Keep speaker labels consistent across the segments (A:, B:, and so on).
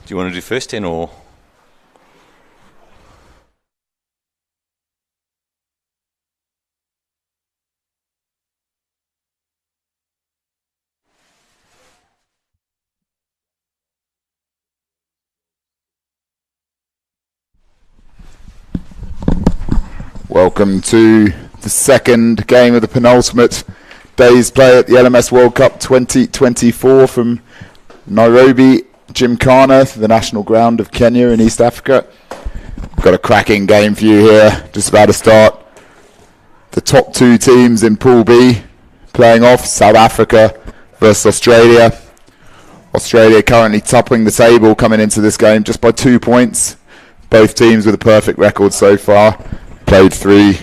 A: Do you want to do first 10 or?
B: Welcome to the second game of the penultimate day's play at the LMS World Cup 2024 from Nairobi, Gymkhana, the national ground of Kenya in East Africa. Got a cracking game for you here, just about to start. The top two teams in Pool B playing off, South Africa versus Australia. Australia currently topping the table coming into this game just by 2 points. Both teams with a perfect record so far. Played 3,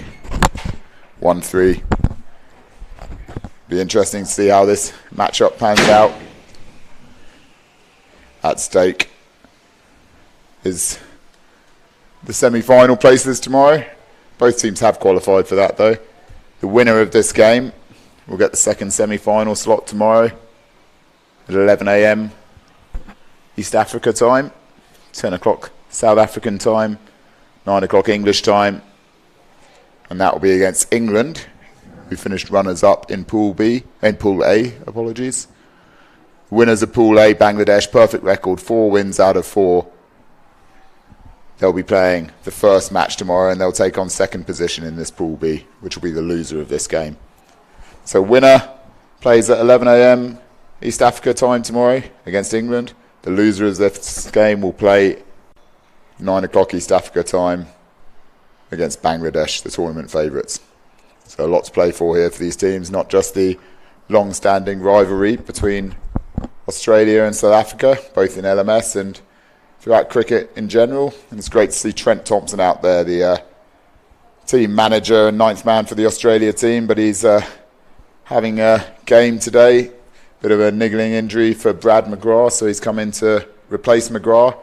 B: won 3. Be interesting to see how this matchup pans out. At stake is the semi-final places tomorrow. Both teams have qualified for that though. The winner of this game will get the second semi-final slot tomorrow at 11 a.m. East Africa time, 10 o'clock South African time, 9 o'clock English time. And that will be against England, who finished runners-up in Pool A. Winners of Pool A, Bangladesh, perfect record, 4 wins out of 4. They'll be playing the first match tomorrow, and they'll take on second position in this Pool B, which will be the loser of this game. So winner plays at 11 a.m. East Africa time tomorrow against England. The loser of this game will play 9 o'clock East Africa time against Bangladesh, the tournament favourites. So a lot to play for here for these teams, not just the long-standing rivalry between Australia and South Africa, both in LMS and throughout cricket in general. And it's great to see Trent Thompson out there, the team manager and 9th man for the Australia team, but he's having a game today. Bit of a niggling injury for Brad McGrath, so he's come in to replace McGrath,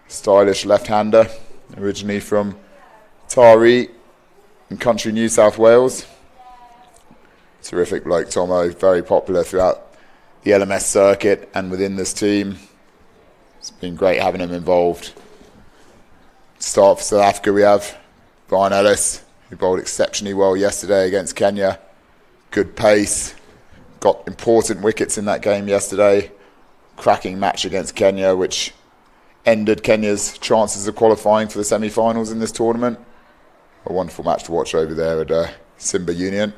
B: stylish left-hander, originally from Taree in country New South Wales. Terrific bloke, Tomo, very popular throughout the LMS circuit and within this team. It's been great having him involved. To start for South Africa, we have Brian Ellis, who bowled exceptionally well yesterday against Kenya. Good pace, got important wickets in that game yesterday. Cracking match against Kenya, which ended Kenya's chances of qualifying for the semi-finals in this tournament. A wonderful match to watch over there at Simba Union.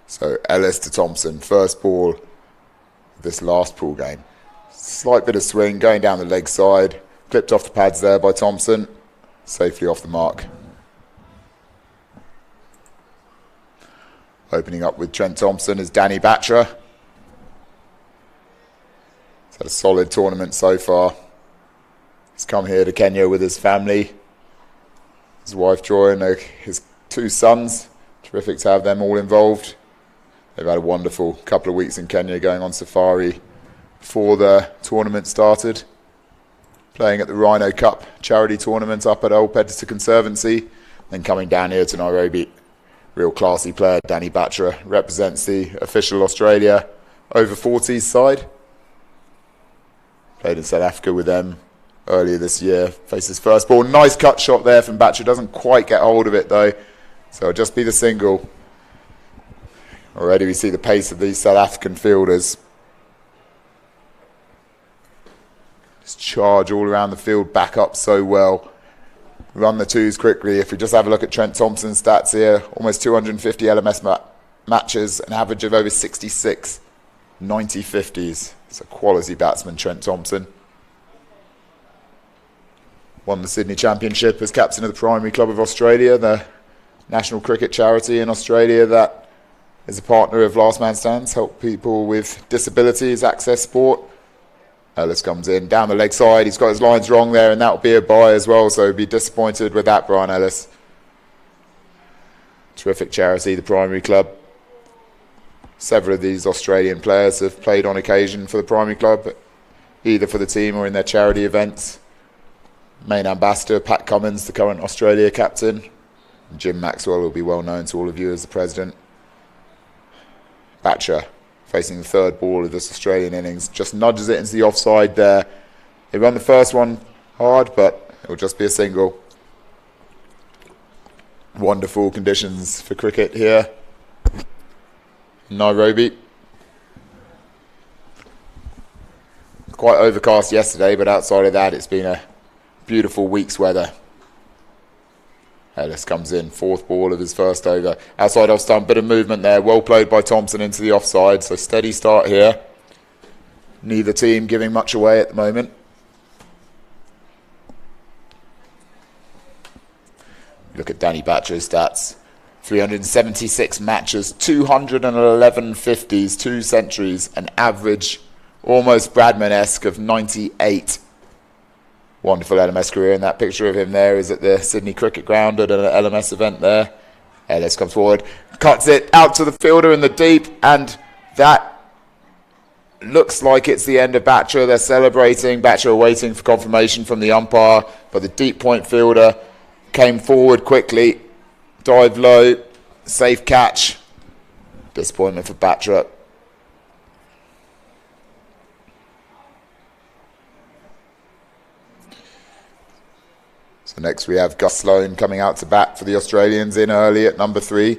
B: So Ellis to Thompson, first ball of this last pool game. Slight bit of swing, going down the leg side, clipped off the pads there by Thompson, safely off the mark. Opening up with Trent Thompson is Danny Batra. He's had a solid tournament so far. He's come here to Kenya with his family. His wife Joy and his 2 sons. Terrific to have them all involved. They've had a wonderful couple of weeks in Kenya going on safari before the tournament started. Playing at the Rhino Cup charity tournament up at Old Pedster Conservancy. Then coming down here to Nairobi. Real classy player, Danny Batra, represents the official Australia over 40s side. Played in South Africa with them earlier this year. Faced his first ball. Nice cut shot there from Batra. Doesn't quite get hold of it though. So it'll just be the single. Already we see the pace of these South African fielders. Just charge all around the field, back up so well. Run the 2s quickly. If we just have a look at Trent Thompson's stats here, almost 250 LMS matches, an average of over 66, 90 50s. It's a quality batsman, Trent Thompson. Won the Sydney Championship as captain of the Primary Club of Australia, the national cricket charity in Australia that is a partner of Last Man Stands, help people with disabilities access sport. Ellis comes in, down the leg side, he's got his lines wrong there, and that'll be a bye as well, so be disappointed with that, Brian Ellis. Terrific charity, the Primary Club. Several of these Australian players have played on occasion for the Primary Club, either for the team or in their charity events. Main ambassador, Pat Cummins, the current Australia captain. Jim Maxwell will be well known to all of you as the president. Batra facing the third ball of this Australian innings. Just nudges it into the offside there. They run the first one hard, but it will just be a single. Wonderful conditions for cricket here in Nairobi. Quite overcast yesterday, but outside of that, it's been a beautiful week's weather. Ellis comes in, fourth ball of his first over. Outside off stump, bit of movement there. Well played by Thompson into the offside, so steady start here. Neither team giving much away at the moment. Look at Danny Batcher's stats. 376 matches, 211 50s, 2 centuries, an average almost Bradman-esque of 98. Wonderful LMS career, and that picture of him there is at the Sydney Cricket Ground at an LMS event there. Ellis comes forward, cuts it out to the fielder in the deep, and that looks like it's the end of Batcher. They're celebrating. Batcher waiting for confirmation from the umpire, but the deep point fielder came forward quickly, dived low, safe catch. Disappointment for Batcher. So next we have Gus Sloan coming out to bat for the Australians in early at number 3.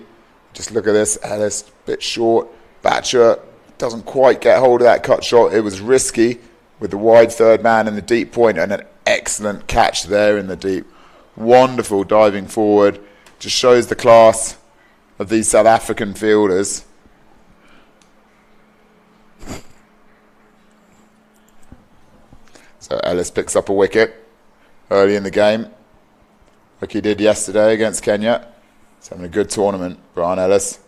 B: Just look at this, Ellis a bit short. Batcher doesn't quite get hold of that cut shot. It was risky with the wide third man in the deep point, and an excellent catch there in the deep. Wonderful diving forward. Just shows the class of these South African fielders. So Ellis picks up a wicket early in the game, like he did yesterday against Kenya. He's having a good tournament, Brian Ellis.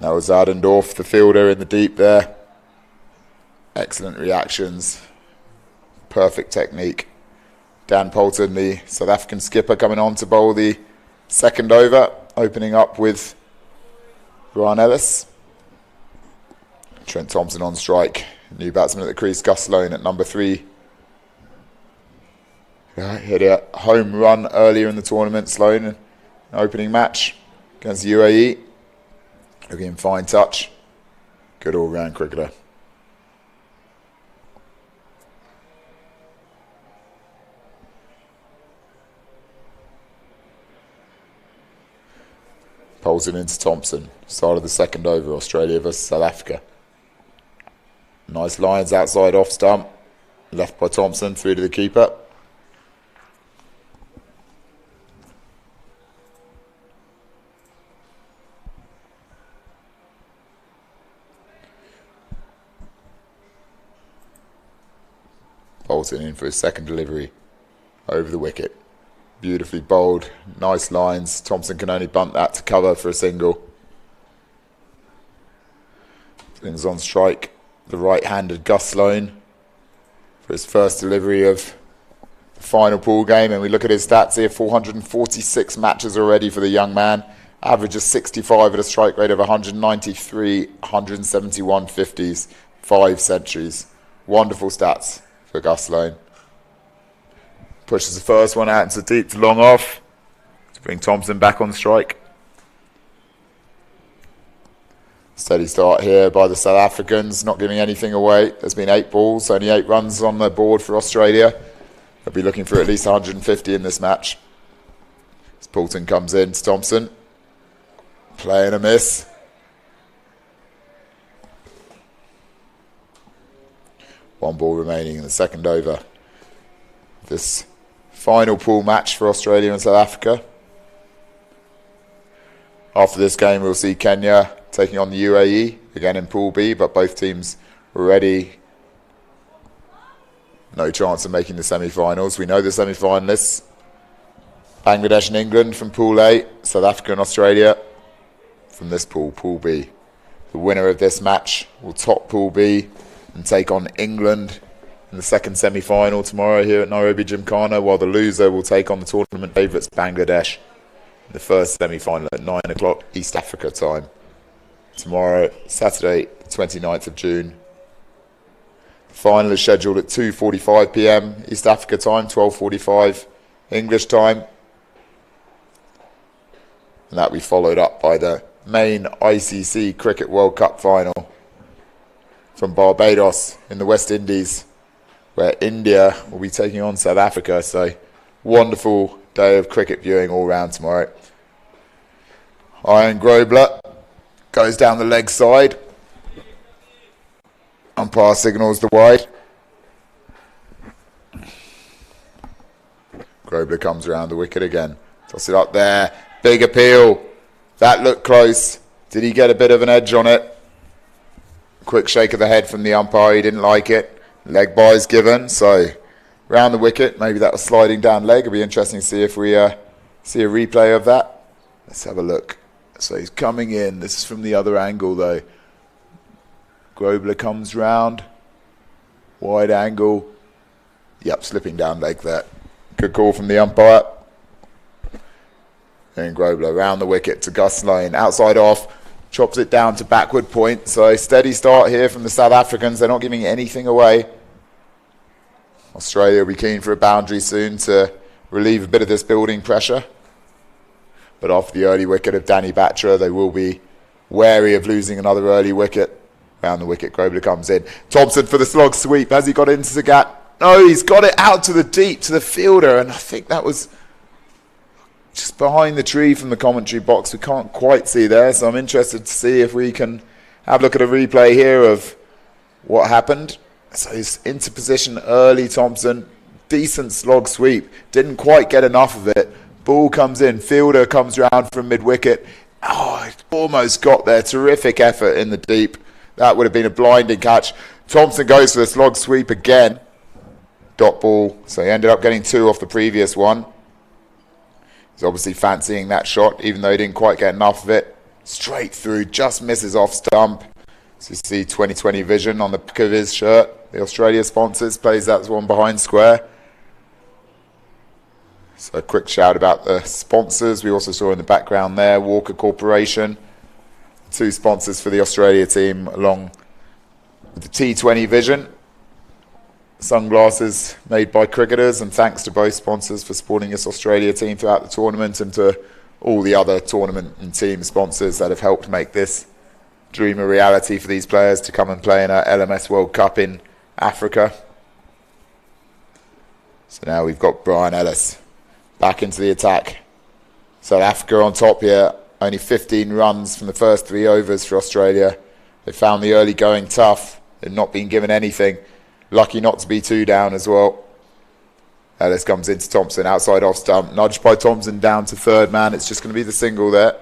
B: That was Ardendorf, the fielder in the deep there. Excellent reactions. Perfect technique. Dan Poulton, the South African skipper, coming on to bowl the second over, opening up with Brian Ellis. Trent Thompson on strike. New batsman at the crease, Gus Sloan at number 3. Hit a home run earlier in the tournament, Sloan, an opening match against the UAE. Looking in fine touch. Good all-round cricketer. Poulton into Thompson. Start of the second over, Australia versus South Africa. Nice lines outside off stump. Left by Thompson, through to the keeper. Poulton in for his second delivery over the wicket. Beautifully bowled, nice lines. Thompson can only bunt that to cover for a single. Things on strike. The right-handed Gus Sloan for his first delivery of the final pool game. And we look at his stats here, 446 matches already for the young man. Average of 65 at a strike rate of 193, 171 50s, 5 centuries. Wonderful stats for Gus Sloan. Pushes the first one out into deep to long off to bring Thompson back on strike. Steady start here by the South Africans, not giving anything away. There's been 8 balls, only 8 runs on the board for Australia. They'll be looking for at least 150 in this match. As Poulton comes in to Thompson. Play and a miss. One ball remaining in the second over. This final pool match for Australia and South Africa. After this game, we'll see Kenya taking on the UAE, again in Pool B, but both teams already no chance of making the semi-finals. We know the semi-finalists. Bangladesh and England from Pool A, South Africa and Australia from this pool, Pool B. The winner of this match will top Pool B and take on England in the second semi-final tomorrow here at Nairobi Gymkhana, while the loser will take on the tournament favourites Bangladesh in the first semi-final at 9 o'clock East Africa time. Tomorrow, Saturday, 29th of June. The final is scheduled at 2:45 p.m. East Africa time, 12:45 English time. And that will be followed up by the main ICC Cricket World Cup final from Barbados in the West Indies, where India will be taking on South Africa. So wonderful day of cricket viewing all round tomorrow. Iron Grobler goes down the leg side. Umpire signals the wide. Grobler comes around the wicket again. Toss it up there. Big appeal. That looked close. Did he get a bit of an edge on it? Quick shake of the head from the umpire. He didn't like it. Leg by's given. So round the wicket. Maybe that was sliding down leg. It'll be interesting to see if we see a replay of that. Let's have a look. So he's coming in. This is from the other angle though. Grobler comes round. Wide angle. Yep, slipping down leg there. Good call from the umpire. And Grobler round the wicket to Gus Sloane. Outside off. Chops it down to backward point. So steady start here from the South Africans. They're not giving anything away. Australia will be keen for a boundary soon to relieve a bit of this building pressure. But after the early wicket of Danny Batra, they will be wary of losing another early wicket. Round the wicket, Grobler comes in. Thompson for the slog sweep. Has he got into Sagat? No, he's got it out to the deep, to the fielder. And I think that was just behind the tree from the commentary box. We can't quite see there. So I'm interested to see if we can have a look at a replay here of what happened. So he's into position early, Thompson. Decent slog sweep. Didn't quite get enough of it. Ball comes in. Fielder comes round from mid-wicket. Oh, almost got there. Terrific effort in the deep. That would have been a blinding catch. Thompson goes for the slog sweep again. Dot ball. So he ended up getting 2 off the previous one. He's obviously fancying that shot, even though he didn't quite get enough of it. Straight through. Just misses off stump. So you see 2020 vision on the back of his shirt. The Australia sponsors. Plays that one behind square. So a quick shout about the sponsors. We also saw in the background there, Walker Corporation. 2 sponsors for the Australia team, along with the T20 vision. Sunglasses made by cricketers, and thanks to both sponsors for supporting this Australia team throughout the tournament, and to all the other tournament and team sponsors that have helped make this dream a reality for these players to come and play in our LMS World Cup in Africa. So now we've got Brian Ellis back into the attack. South Africa on top here. Only 15 runs from the first 3 overs for Australia. They found the early going tough. They've not been given anything. Lucky not to be 2 down as well. Ellis comes into Thompson, outside off stump. Nudged by Thompson down to third man. It's just going to be the single there.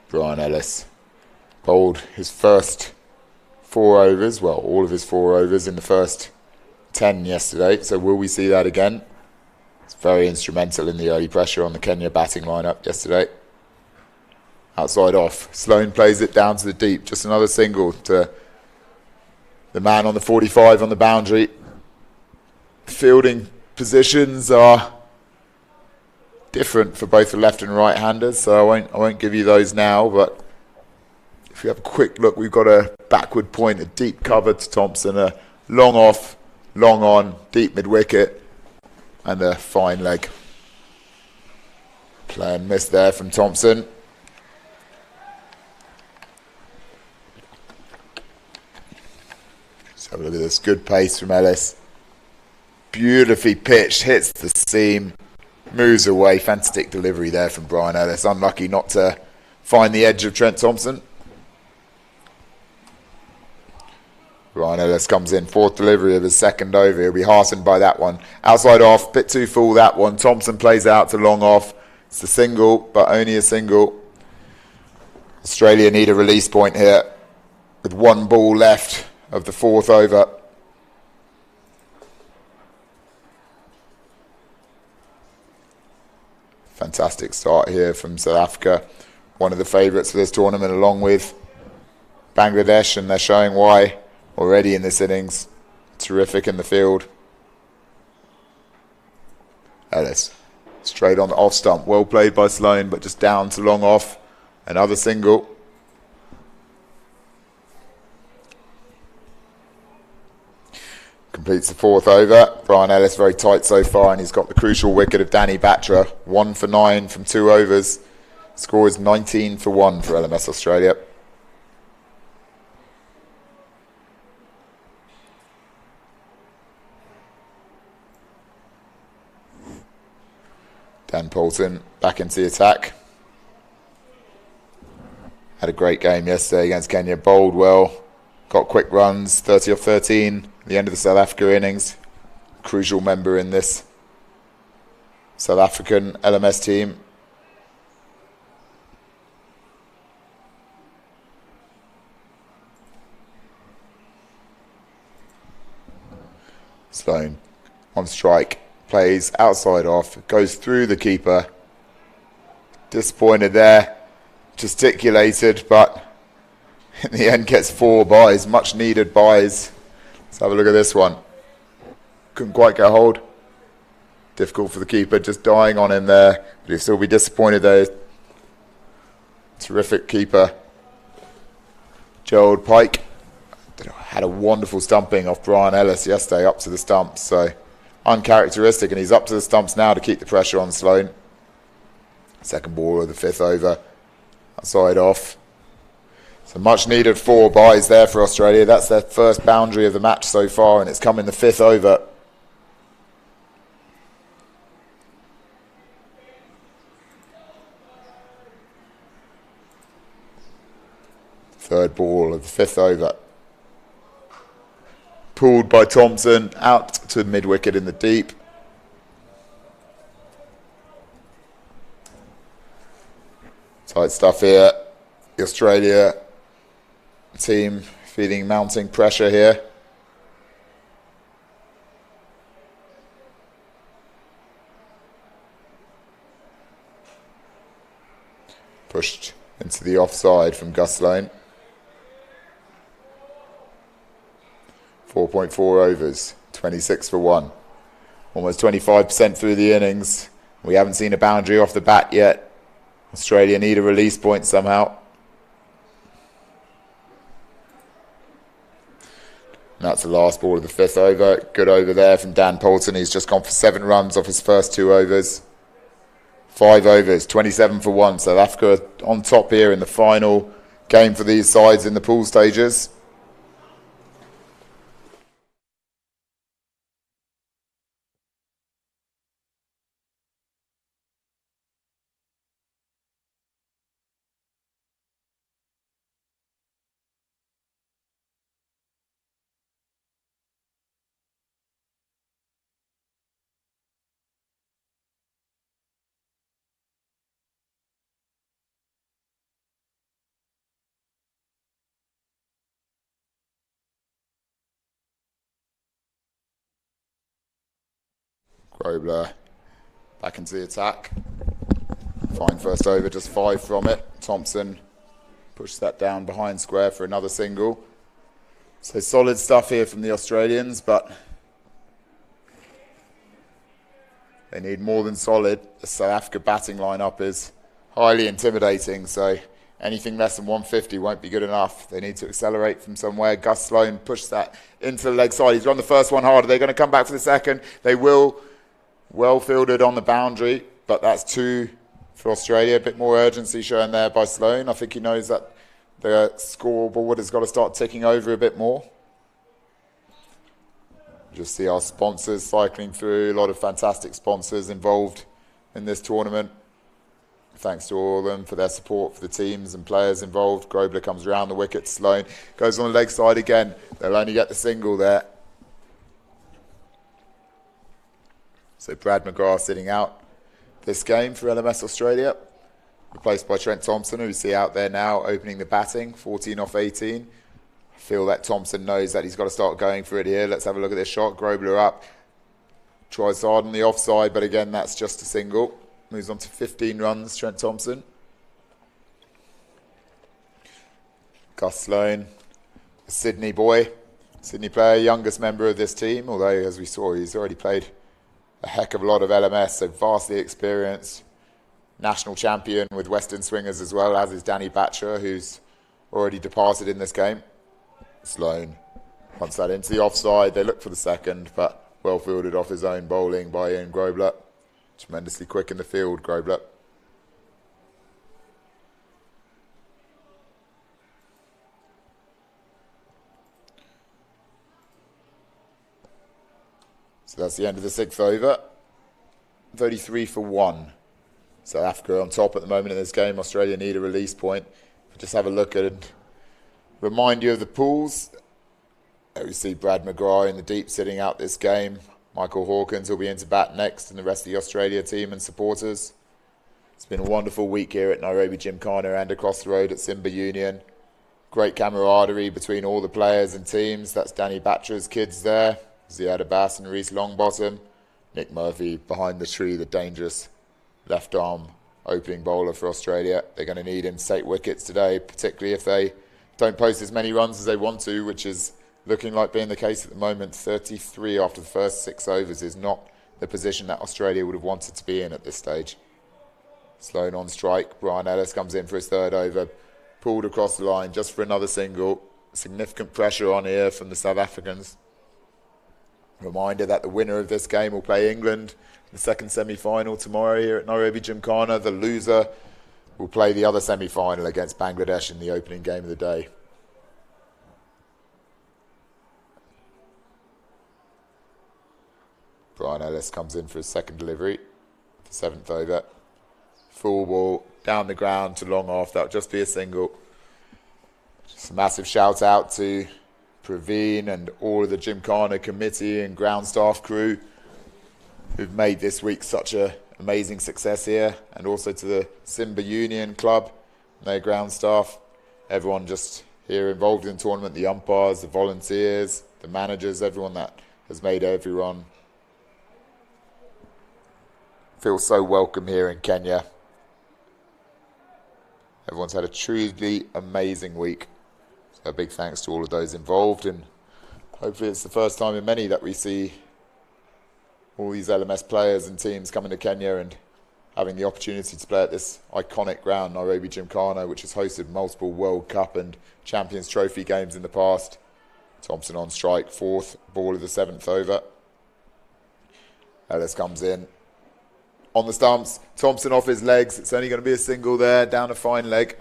B: Brian Ellis bowled his first 4 overs, well, all of his 4 overs in the first 10 yesterday. So will we see that again? It's very instrumental in the early pressure on the Kenya batting lineup yesterday. Outside off. Sloane plays it down to the deep. Just another single to the man on the 45 on the boundary. Fielding positions are different for both the left and right handers, so I won't give you those now, but if you have a quick look, we've got a backward point, a deep cover to Thompson, a long off, long on, deep mid-wicket, and a fine leg. Play and miss there from Thompson. Let's have a look at this. Good pace from Ellis. Beautifully pitched, hits the seam, moves away. Fantastic delivery there from Brian Ellis. Unlucky not to find the edge of Trent Thompson. Brian Ellis comes in, 4th delivery of his 2nd over. He'll be heartened by that one. Outside off, bit too full that one. Thompson plays out to long off. It's a single, but only a single. Australia need a release point here with 1 ball left of the 4th over. Fantastic start here from South Africa. One of the favourites for this tournament, along with Bangladesh, and they're showing why already in this innings. Terrific in the field. Ellis, straight on the off stump. Well played by Sloane, but just down to long off. Another single. Completes the fourth over. Brian Ellis very tight so far, and he's got the crucial wicket of Danny Batra. 1 for 9 from 2 overs. Score is 19 for 1 for LMS Australia. Dan Poulton back into the attack. Had a great game yesterday against Kenya. Bowled well. Got quick runs, 30 off 13 at the end of the South Africa innings. Crucial member in this South African LMS team. Sloane on strike, plays outside off, goes through the keeper. Disappointed there, gesticulated, but in the end gets 4 byes, much needed byes. Let's have a look at this one. Couldn't quite get hold. Difficult for the keeper, just dying on him there, but he'll still be disappointed there. Terrific keeper. Gerald Pike had a wonderful stumping off Brian Ellis yesterday up to the stumps, so uncharacteristic, and he's up to the stumps now to keep the pressure on Sloane. Second ball of the 5th over, outside off. So much needed 4 byes there for Australia. That's their first boundary of the match so far, and it's come in the 5th over. Third ball of the 5th over. Pulled by Thompson, out to mid-wicket in the deep. Tight stuff here. The Australia team feeling mounting pressure here. Pushed into the offside from Gus Sloane. 4.4 overs, 26 for 1. Almost 25% through the innings. We haven't seen a boundary off the bat yet. Australia need a release point somehow. And that's the last ball of the 5th over. Good over there from Dan Poulton. He's just gone for 7 runs off his first 2 overs. 5 overs, 27 for 1. South Africa on top here in the final game for these sides in the pool stages. Grobler back into the attack. Fine first over, just 5 from it. Thompson pushed that down behind square for another single. So solid stuff here from the Australians, but they need more than solid. The South Africa batting lineup is highly intimidating, so anything less than 150 won't be good enough. They need to accelerate from somewhere. Gus Sloane pushed that into the leg side. He's run the first one hard. They're going to come back for the second. They will. Well fielded on the boundary, but that's 2 for Australia. A bit more urgency shown there by Sloane. I think he knows that the scoreboard has got to start ticking over a bit more. Just see our sponsors cycling through. A lot of fantastic sponsors involved in this tournament. Thanks to all of them for their support for the teams and players involved. Grobler comes around the wicket. Sloane goes on the leg side again. They'll only get the single there. So Brad McGrath sitting out this game for LMS Australia, replaced by Trent Thompson, who we see out there now opening the batting, 14 off 18. I feel that Thompson knows that he's got to start going for it here. Let's have a look at this shot. Grobler up, tries hard on the offside, but again, that's just a single. Moves on to 15 runs, Trent Thompson. Gus Sloane, a Sydney boy, Sydney player, youngest member of this team, although as we saw, he's already played a heck of a lot of LMS, so vastly experienced. National champion with Western Swingers as well, as is Danny Batra, who's already departed in this game. Sloane Once that into the offside, they look for the second, but well fielded off his own bowling by Ian Grobler. Tremendously quick in the field, Grobler. So that's the end of the 6th over. 33 for 1. South Africa on top at the moment in this game. Australia need a release point. Just have a look at it. Remind you of the pools. There we see Brad McGrath in the deep sitting out this game. Michael Hawkins will be into bat next, and the rest of the Australia team and supporters. It's been a wonderful week here at Nairobi Gymkhana and across the road at Simba Union. Great camaraderie between all the players and teams. That's Danny Batra's kids there. Ziad Abbas and Reece Longbottom. Nick Murphy behind the tree, the dangerous left arm opening bowler for Australia. They're going to need him to take wickets today, particularly if they don't post as many runs as they want to, which is looking like being the case at the moment. 33 after the first 6 overs is not the position that Australia would have wanted to be in at this stage. Sloan on strike. Brian Ellis comes in for his 3rd over. Pulled across the line just for another single. Significant pressure on here from the South Africans. Reminder that the winner of this game will play England in the second semi-final tomorrow here at Nairobi Gymkhana. The loser will play the other semi-final against Bangladesh in the opening game of the day. Brian Ellis comes in for his 2nd delivery, the 7th over. Full ball down the ground to long off. That'll just be a single. Just a massive shout out to Praveen and all of the Gymkhana committee and ground staff crew who've made this week such an amazing success here, and also to the Simba Union Club and their ground staff. Everyone just here involved in the tournament, the umpires, the volunteers, the managers, everyone that has made everyone feel so welcome here in Kenya. Everyone's had a truly amazing week. So a big thanks to all of those involved, and hopefully it's the first time in many that we see all these LMS players and teams coming to Kenya and having the opportunity to play at this iconic ground, Nairobi Gymkhana, which has hosted multiple World Cup and Champions Trophy games in the past. Thompson on strike, 4th ball of the 7th over. Ellis comes in on the stumps. Thompson off his legs. It's only going to be a single there, down a fine leg.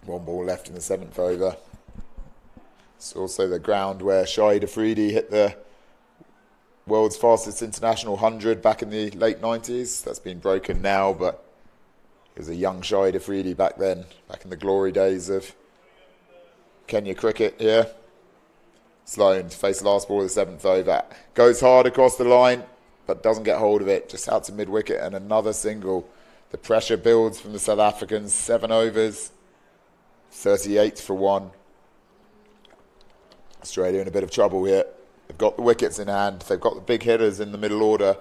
B: One ball left in the 7th over. It's also the ground where Shahid Afridi hit the world's fastest international 100 back in the late 90s. That's been broken now, but he was a young Shahid Afridi back then, back in the glory days of Kenya cricket here. Sloan to face the last ball of the 7th over. Goes hard across the line, but doesn't get hold of it. Just out to mid-wicket and another single. The pressure builds from the South Africans. 7 overs. 38 for 1. Australia in a bit of trouble here. They've got the wickets in hand. They've got the big hitters in the middle order.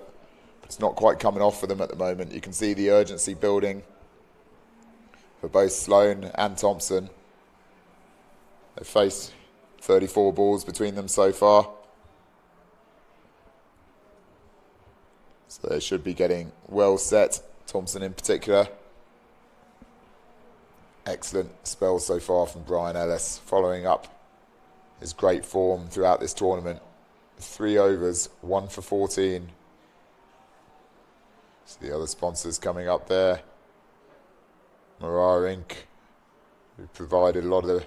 B: But it's not quite coming off for them at the moment. You can see the urgency building for both Sloan and Thompson. They've faced 34 balls between them so far. So they should be getting well set. Thompson in particular. Excellent spell so far from Brian Ellis, following up his great form throughout this tournament. 3 overs, 1 for 14. So the other sponsors coming up there. Marara Inc., who provided a lot of the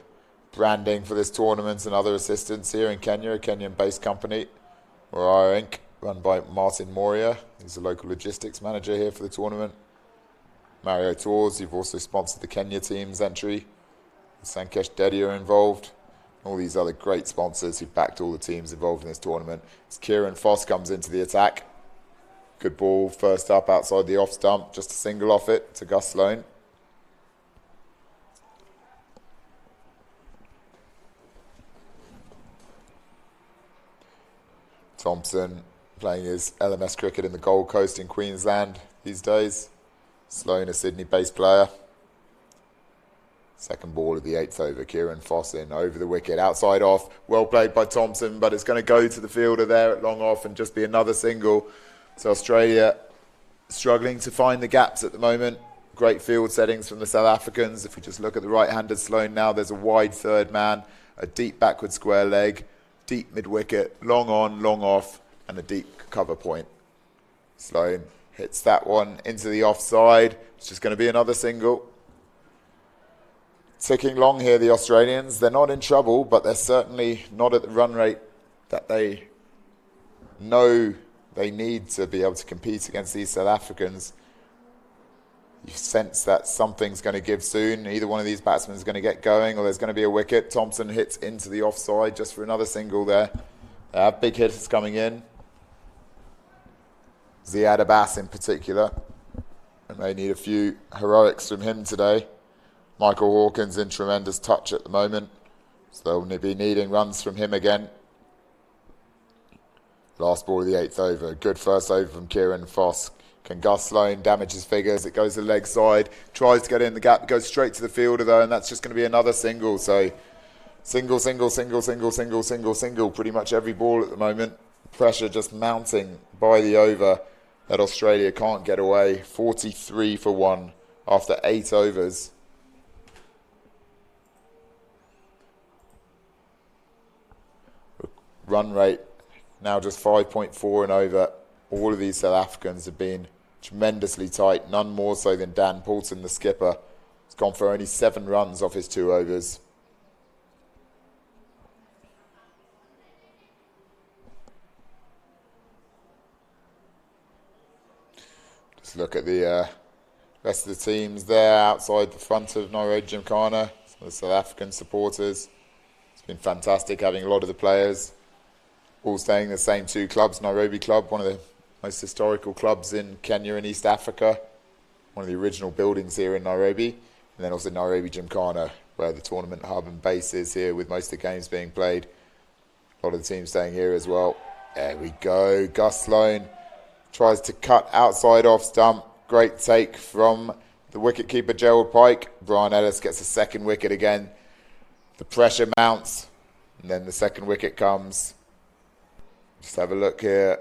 B: branding for this tournament and other assistance here in Kenya, a Kenyan-based company. Marara Inc., run by Martin Moria. He's a local logistics manager here for the tournament. Mario Tours, you've also sponsored the Kenya team's entry. Sankesh Deddy are involved. All these other great sponsors who've backed all the teams involved in this tournament. As Kieran Foss comes into the attack. Good ball, first up outside the off stump. Just a single off it to Gus Sloan. Thompson playing his LMS cricket in the Gold Coast in Queensland these days. Sloan, a Sydney-based player. Second ball of the 8th over. Kieran Foss in over the wicket. Outside off. Well played by Thompson, but it's going to go to the fielder there at long off and just be another single. So Australia struggling to find the gaps at the moment. Great field settings from the South Africans. If we just look at the right-handed Sloane now, there's a wide third man, a deep backward square leg, deep mid-wicket, long on, long off, and a deep cover point. Sloane hits that one into the offside. It's just going to be another single. Ticking long here, the Australians. They're not in trouble, but they're certainly not at the run rate that they know they need to be able to compete against these South Africans. You sense that something's going to give soon. Either one of these batsmen is going to get going or there's going to be a wicket. Thompson hits into the offside just for another single there. They have big hitters coming in. Ziad Abbas in particular. And they need a few heroics from him today. Michael Hawkins in tremendous touch at the moment. So they'll be needing runs from him again. Last ball of the 8th over. Good first over from Kieran Foss. Can Gus Sloane damage his figures? It goes to the leg side. Tries to get in the gap. Goes straight to the fielder though, and that's just going to be another single. So single, single, single, single, single, single, single. Pretty much every ball at the moment. Pressure just mounting by the over that Australia can't get away. 43 for 1 after 8 overs. Run rate now just 5.4 and over. All of these South Africans have been tremendously tight, none more so than Dan Poulton, the skipper. He's gone for only 7 runs off his 2 overs. Just look at the rest of the teams there outside the front of Nairobi Gymkhana. Some of the South African supporters. It's been fantastic having a lot of the players all staying in the same 2 clubs. Nairobi Club, one of the most historical clubs in Kenya and East Africa. One of the original buildings here in Nairobi. And then also Nairobi Gymkhana, where the tournament hub and base is here with most of the games being played. A lot of the teams staying here as well. There we go. Gus Sloane tries to cut outside off stump. Great take from the wicketkeeper Gerald Pike. Brian Ellis gets a second wicket again. The pressure mounts. And then the second wicket comes. Just have a look here.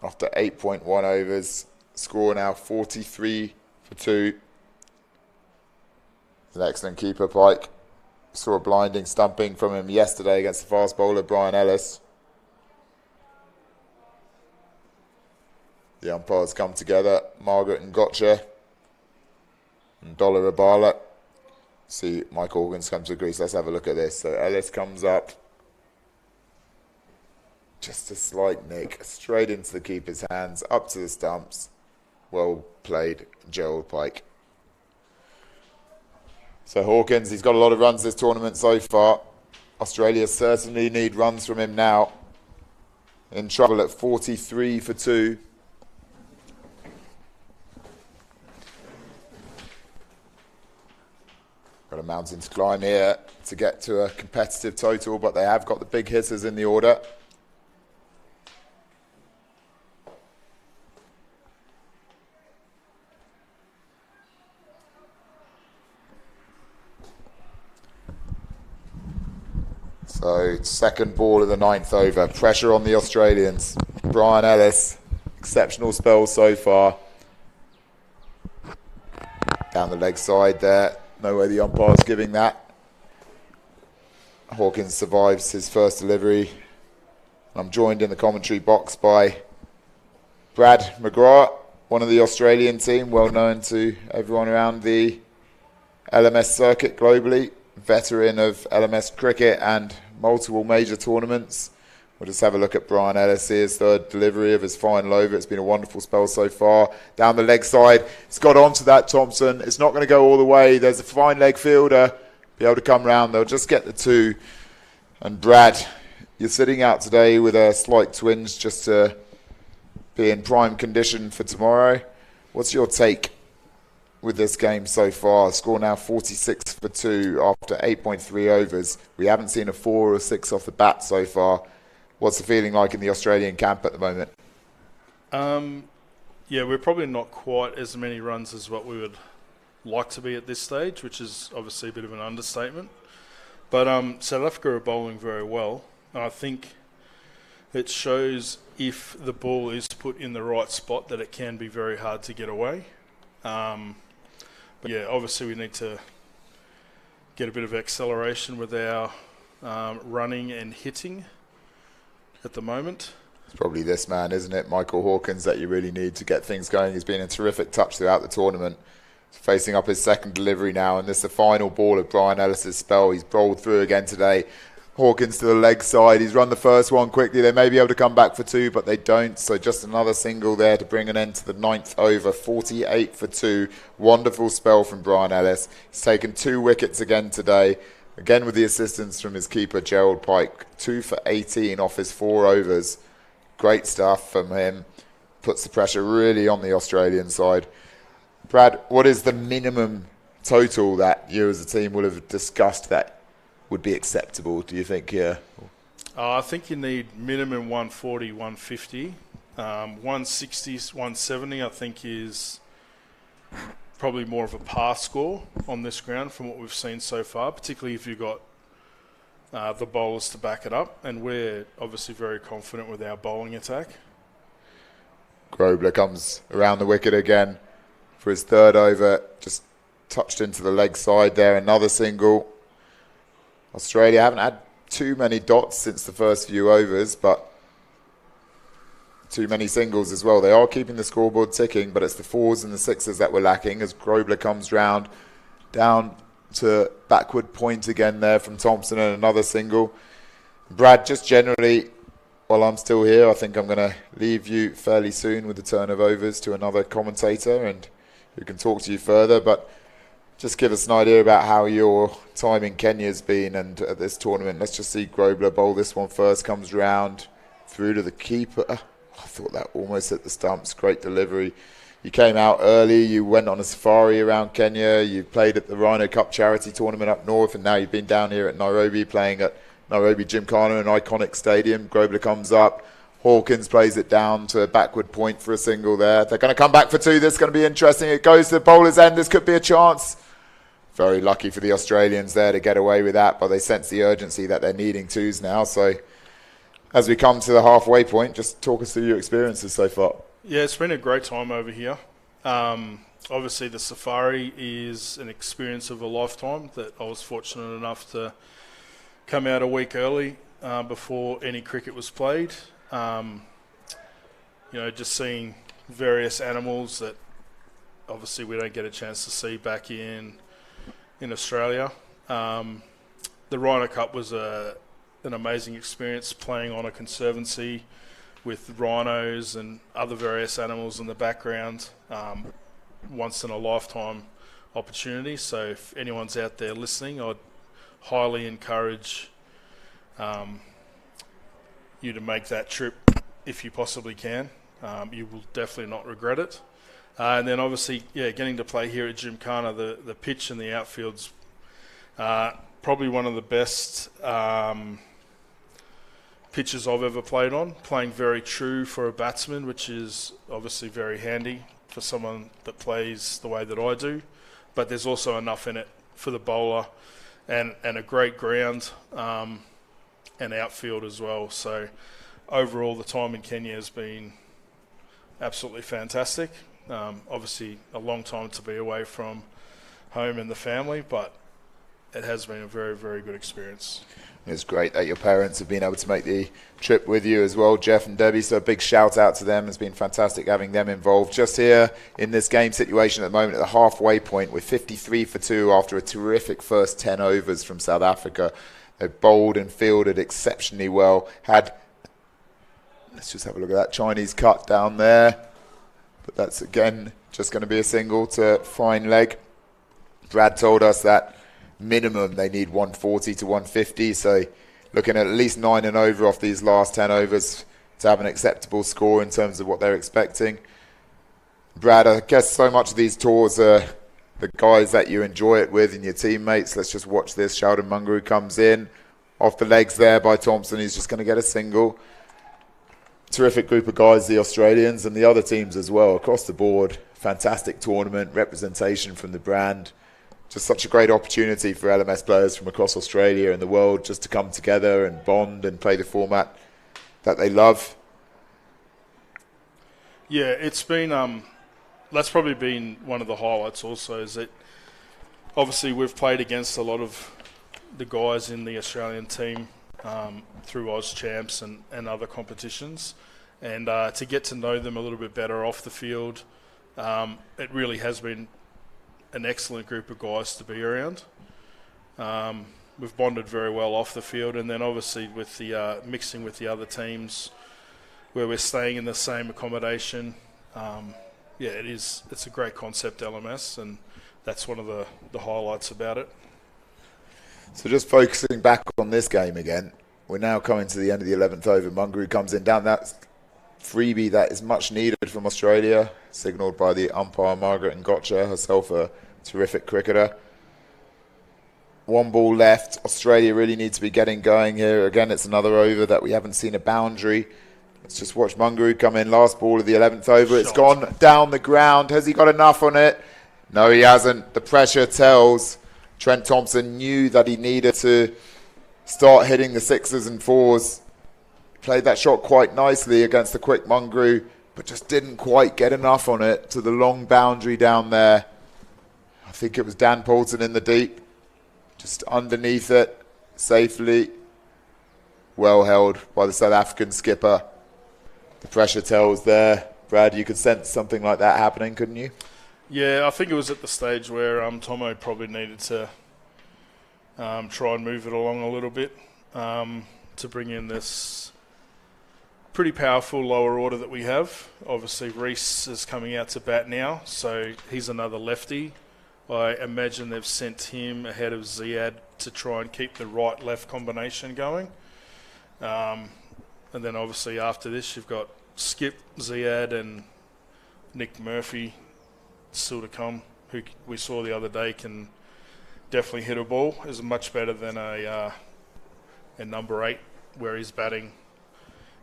B: After 8.1 overs, score now 43 for 2. He's an excellent keeper, Pike. Saw a blinding stumping from him yesterday against the fast bowler Brian Ellis. The umpires come together. Margaret and Gotcha and Dollar Abala. See Mike Hawkins come to the crease. Let's have a look at this. So Ellis comes up. Just a slight nick, straight into the keeper's hands, up to the stumps. Well played, Gerald Pike. So Hawkins, he's got a lot of runs this tournament so far. Australia certainly need runs from him now. In trouble at 43 for 2. Got a mountain to climb here to get to a competitive total, but they have got the big hitters in the order. So, second ball of the 9th over. Pressure on the Australians. Brian Ellis, exceptional spell so far. Down the leg side there. No way the umpire's giving that. Hawkins survives his first delivery. I'm joined in the commentary box by Brad McGrath, one of the Australian team, well known to everyone around the LMS circuit globally. Veteran of LMS cricket and multiple major tournaments. We'll just have a look at Brian Ellis here's third delivery of his final over. It's been a wonderful spell so far. Down the leg side, it's got onto that Thompson. It's not going to go all the way. There's a fine leg fielder. Be able to come round. They'll just get the 2. And Brad, you're sitting out today with a slight twinge just to be in prime condition for tomorrow. What's your take with this game so far? Score now 46 for 2 after 8.3 overs. We haven't seen a 4 or a 6 off the bat so far. What's the feeling like in the Australian camp at the moment?
A: Yeah, we're probably not quite as many runs as what we would like to be at this stage, which is obviously a bit of an understatement. But South Africa are bowling very well, and I think it shows if the ball is put in the right spot that it can be very hard to get away. But yeah, obviously we need to get a bit of acceleration with our running and hitting at the moment.
B: It's probably this man, isn't it, Michael Hawkins, that you really need to get things going. He's been a terrific touch throughout the tournament. He's facing up his second delivery now, and this is the final ball of Brian Ellis's spell. He's bowled through again today. Hawkins to the leg side. He's run the first one quickly. They may be able to come back for two, but they don't. So just another single there to bring an end to the 9th over. 48 for 2. Wonderful spell from Brian Ellis. He's taken 2 wickets again today. Again with the assistance from his keeper, Gerald Pike. 2 for 18 off his 4 overs. Great stuff from him. Puts the pressure really on the Australian side. Brad, what is the minimum total that you as a team will have discussed that would be acceptable, do you think, here?
A: I think you need minimum 140, 150. 160, 170 I think is probably more of a par score on this ground from what we've seen so far, particularly if you've got the bowlers to back it up. And we're obviously very confident with our bowling attack.
B: Grobler comes around the wicket again for his 3rd over. Just touched into the leg side there. Another single. Australia haven't had too many dots since the first few overs, but too many singles as well. They are keeping the scoreboard ticking, but it's the 4s and the 6s that we're lacking as Grobler comes round, down to backward point again there from Thompson, and another single. Brad, just generally, while I'm still here, I think I'm going to leave you fairly soon with the turn of overs to another commentator and who can talk to you further, but just give us an idea about how your time in Kenya has been and at this tournament. Let's just see Grobler bowl this one first. Comes round through to the keeper. I thought that almost hit the stumps. Great delivery. You came out early. You went on a safari around Kenya. You played at the Rhino Cup charity tournament up north, and now you've been down here at Nairobi playing at Nairobi Gymkhana, an iconic stadium. Grobler comes up. Hawkins plays it down to a backward point for a single there. They're going to come back for 2. This is going to be interesting. It goes to the bowler's end. This could be a chance. Very lucky for the Australians there to get away with that, but they sense the urgency that they're needing 2s now. So as we come to the halfway point, just talk us through your experiences so far.
A: Yeah, it's been a great time over here. Obviously, the safari is an experience of a lifetime that I was fortunate enough to come out a week early before any cricket was played. Just seeing various animals that obviously we don't get a chance to see back in Australia. The Rhino Cup was an amazing experience, playing on a conservancy with rhinos and other various animals in the background. Once in a lifetime opportunity. So if anyone's out there listening, I'd highly encourage you to make that trip if you possibly can. You will definitely not regret it. And then obviously, getting to play here at Gymkhana, the pitch and the outfield's probably one of the best pitches I've ever played on. Playing very true for a batsman, which is obviously very handy for someone that plays the way that I do. But there's also enough in it for the bowler, and a great ground and outfield as well. So overall, the time in Kenya has been absolutely fantastic. Obviously a long time to be away from home and the family, but it has been a very, very good experience.
B: It's great that your parents have been able to make the trip with you as well, Jeff and Debbie, so a big shout out to them. It's been fantastic having them involved. Just here in this game situation at the moment at the halfway point with 53 for 2 after a terrific first 10 overs from South Africa. They bowled and fielded exceptionally well. Let's just have a look at that Chinese cut down there. But that's, again, just going to be a single to fine leg. Brad told us that minimum they need 140 to 150. So looking at least 9 and over off these last 10 overs to have an acceptable score in terms of what they're expecting. Brad, I guess so much of these tours are the guys that you enjoy it with and your teammates. Let's just watch this. Sheldon Mungaru comes in. Off the legs there by Thompson. He's just going to get a single. Terrific group of guys, the Australians and the other teams as well, across the board. Fantastic tournament, representation from the brand. Just such a great opportunity for LMS players from across Australia and the world just to come together and bond and play the format that they love.
A: Yeah, it's been that's probably been one of the highlights also, is that obviously we've played against a lot of the guys in the Australian team through Oz Champs and other competitions, and to get to know them a little bit better off the field, it really has been an excellent group of guys to be around. We've bonded very well off the field, and then obviously with the mixing with the other teams where we're staying in the same accommodation. It's a great concept, LMS, and that's one of the highlights about it.
B: So just focusing back on this game again, we're now coming to the end of the 11th over. Mungaroo comes in down that freebie that is much needed from Australia, signalled by the umpire Margaret Ngotcha, herself a terrific cricketer. One ball left. Australia really need to be getting going here. Again, it's another over that we haven't seen a boundary. Let's just watch Mungaroo come in. Last ball of the 11th over. It's gone down the ground. Has he got enough on it? No, he hasn't. The pressure tells. Trent Thompson knew that he needed to start hitting the sixes and fours. Played that shot quite nicely against the quick Mungaroo, but just didn't quite get enough on it to the long boundary down there. I think it was Dan Poulton in the deep. Just underneath it, safely. Well held by the South African skipper. The pressure tells there. Brad, you could sense something like that happening, couldn't you?
A: Yeah, I think it was at the stage where Tomo probably needed to try and move it along a little bit to bring in this pretty powerful lower order that we have. Obviously, Reece is coming out to bat now, so he's another lefty. I imagine they've sent him ahead of Ziad to try and keep the right-left combination going. And then obviously after this, you've got Skip, Ziad and Nick Murphy still to come, who we saw the other day can definitely hit a ball. Is much better than a number 8 where he's batting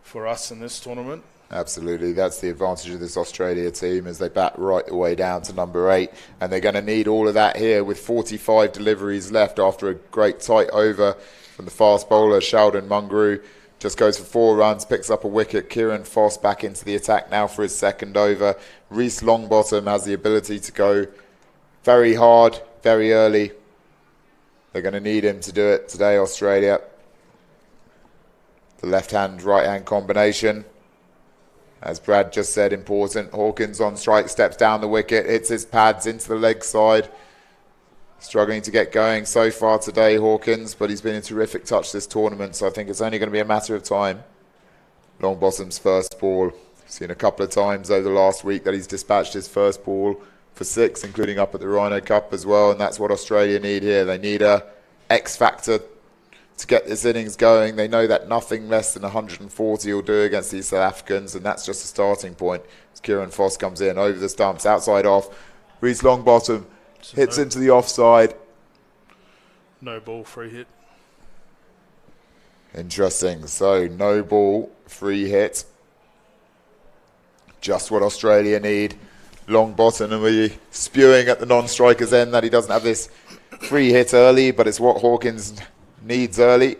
A: for us in this tournament.
B: Absolutely, that's the advantage of this Australia team, as they bat right the way down to number 8, and they're going to need all of that here with 45 deliveries left after a great tight over from the fast bowler Sheldon Mungaroo. Just goes for 4 runs, picks up a wicket. Kieran Foss back into the attack now for his second over. Reece Longbottom has the ability to go very hard, very early. They're going to need him to do it today, Australia. The left-hand, right-hand combination. As Brad just said, important. Hawkins on strike, steps down the wicket, hits his pads into the leg side. Struggling to get going so far today, Hawkins, but he's been a terrific touch this tournament, so I think it's only going to be a matter of time. Longbottom's first ball. Seen a couple of times over the last week that he's dispatched his first ball for 6, including up at the Rhino Cup as well, and that's what Australia need here. They need a X factor to get this innings going. They know that nothing less than 140 will do against these South Africans, and that's just a starting point. As Kieran Foss comes in over the stumps, outside off. Reece Longbottom hits into the offside.
A: No ball, free hit.
B: Interesting. So no ball, free hit. Just what Australia need. Longbottom, and we're spewing at the non-striker's end that he doesn't have this free hit early, but it's what Hawkins needs early.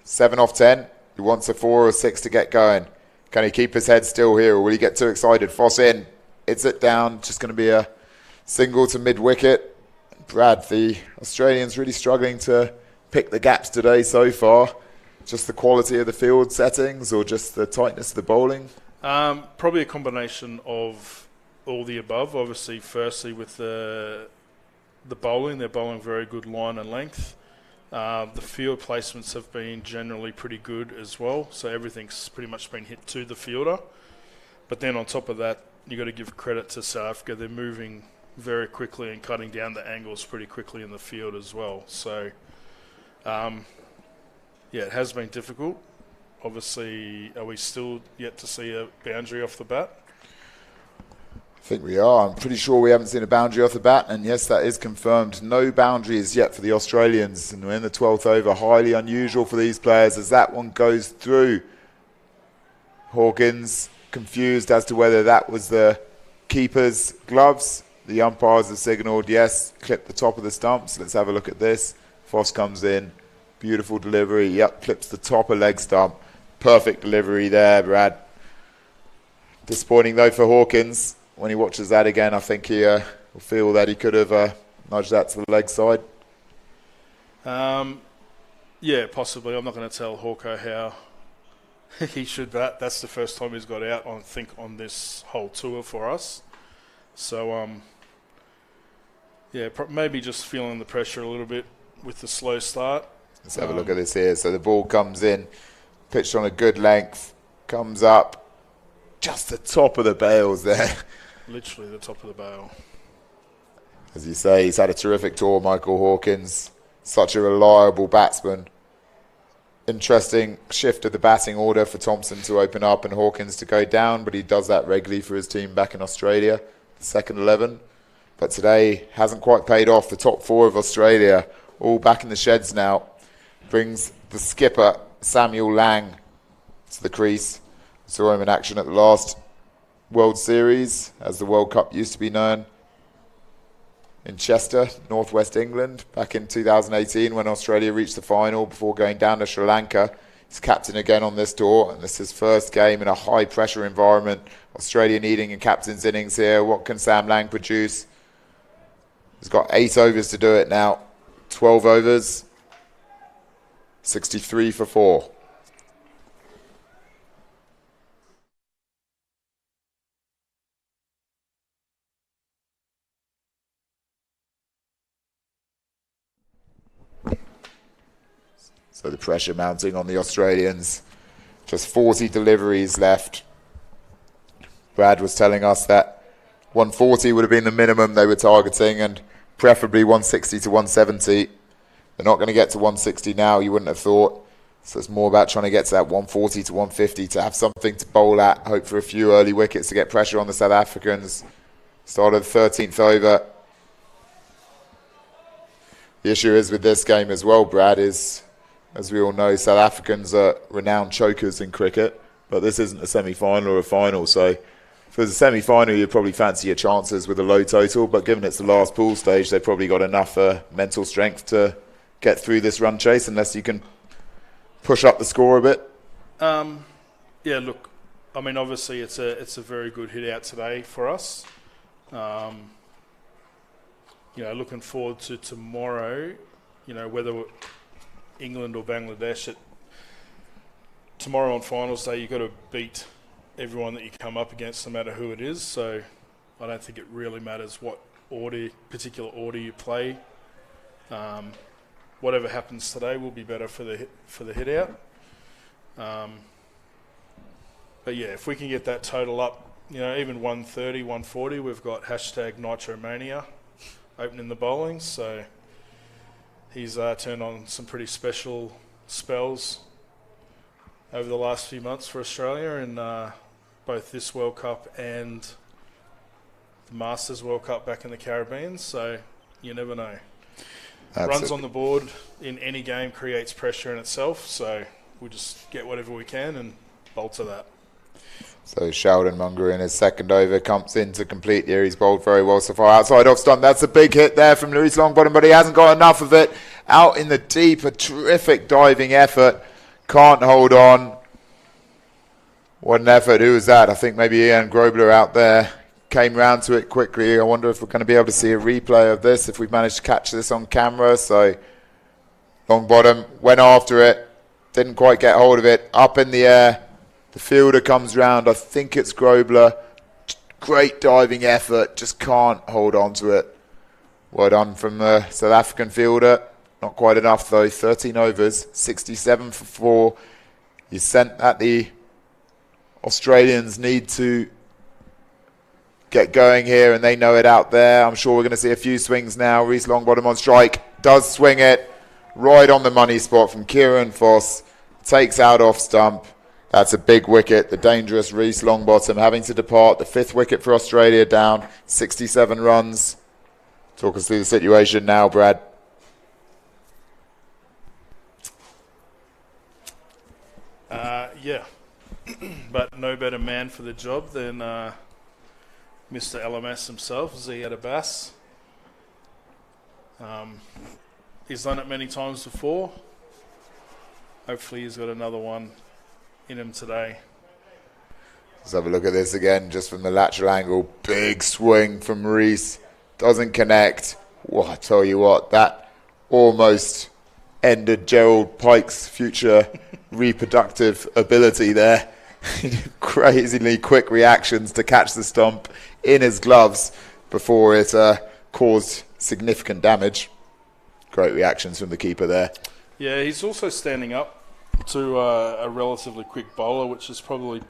B: 7 off 10. He wants a 4 or 6 to get going. Can he keep his head still here, or will he get too excited? Foss in. Hits it down. Just going to be a single to mid-wicket. Brad, the Australians really struggling to pick the gaps today so far. Just the quality of the field settings, or just the tightness of the bowling?
A: Probably a combination of all the above. Obviously, firstly with the bowling, they're bowling very good line and length. The field placements have been generally pretty good as well, so everything's pretty much been hit to the fielder. But then on top of that, you've got to give credit to South Africa. They're moving very quickly and cutting down the angles pretty quickly in the field as well. So, it has been difficult. Obviously, are we still yet to see a boundary off the bat?
B: I think we are. I'm pretty sure we haven't seen a boundary off the bat, and yes, that is confirmed. No boundaries yet for the Australians, and we're in the 12th over. Highly unusual for these players as that one goes through. Hawkins confused as to whether that was the keeper's gloves. The umpires have signalled yes, clip the top of the stumps. Let's have a look at this. Foss comes in. Beautiful delivery. Yep, clips the top of leg stump. Perfect delivery there, Brad. Disappointing though for Hawkins. when he watches that again, I think he will feel that he could have nudged that to the leg side.
A: Yeah, possibly. I'm not going to tell Hawko how he should bat. That's the first time he's got out, I think, on this whole tour for us. So, yeah, maybe just feeling the pressure a little bit with the slow start.
B: Let's have a look at this here. So the ball comes in, pitched on a good length, comes up, just the top of the bails there.
A: Literally the top of the bail.
B: As you say, he's had a terrific tour, Michael Hawkins. Such a reliable batsman. Interesting shift of the batting order for Thompson to open up and Hawkins to go down, but he does that regularly for his team back in Australia, the second 11. But today hasn't quite paid off. The top 4 of Australia, all back in the sheds now. Brings the skipper, Samuel Lang, to the crease. Saw him in action at the last World Series, as the World Cup used to be known, in Chester, northwest England, back in 2018 when Australia reached the final before going down to Sri Lanka. He's captain again on this tour, and this is his first game in a high-pressure environment. Australia needing a captain's innings here. What can Sam Lang produce? He's got 8 overs to do it now. 12 overs, 63 for 4. So the pressure mounting on the Australians. Just 40 deliveries left. Brad was telling us that 140 would have been the minimum they were targeting, and preferably 160 to 170. They're not going to get to 160 now, you wouldn't have thought. So it's more about trying to get to that 140 to 150 to have something to bowl at, hope for a few early wickets to get pressure on the South Africans. Start of the 13th over. The issue is with this game as well, Brad, is, as we all know, South Africans are renowned chokers in cricket, but this isn't a semi-final or a final, so if it was a semi-final, you'd probably fancy your chances with a low total, but given it's the last pool stage, they've probably got enough mental strength to get through this run chase, unless you can push up the score a bit.
A: Yeah, look, I mean, obviously it's a very good hit out today for us. You know, looking forward to tomorrow, you know, whether England or Bangladesh, tomorrow on finals day, you've got to beat everyone that you come up against, no matter who it is. So I don't think it really matters what particular order you play. Whatever happens today will be better for the hit out. But yeah, if we can get that total up, you know, even 130, 140, we've got #Nitromania opening the bowling. So he's turned on some pretty special spells over the last few months for Australia in both this World Cup and the Masters World Cup back in the Caribbean. So you never know. Absolutely. Runs on the board in any game creates pressure in itself. So we'll just get whatever we can and bowl to that.
B: So Sheldon Munger in his second over comes in to complete here. He's bowled very well so far. Outside off stump. That's a big hit there from Luis Longbottom, but he hasn't got enough of it. Out in the deep, a terrific diving effort. Can't hold on. What an effort. Who was that? I think maybe Ian Grobler out there. Came round to it quickly. I wonder if we're going to be able to see a replay of this, if we've managed to catch this on camera. So Longbottom went after it. Didn't quite get hold of it. Up in the air. The fielder comes round. I think it's Grobler. Great diving effort. Just can't hold on to it. Well done from the South African fielder. Not quite enough though. 13 overs. 67 for 4. You sent that the Australians need to get going here, and they know it out there. I'm sure we're going to see a few swings now. Reece Longbottom on strike. Does swing it. Right on the money spot from Kieran Foss. Takes out off stump. That's a big wicket. The dangerous Reece Longbottom having to depart. The 5th wicket for Australia down. 67 runs. Talk us through the situation now, Brad.
A: Yeah. But no better man for the job than Mr. LMS himself, Ziad Abbas. He's done it many times before. Hopefully he's got another one in him today.
B: Let's have a look at this again, just from the lateral angle. Big swing from Reese. Doesn't connect. Well, I tell you what, that almost ended Gerald Pike's future reproductive ability there. Crazily quick reactions to catch the stump in his gloves before it caused significant damage. Great reactions from the keeper there.
A: Yeah, he's also standing up to a relatively quick bowler, which is probably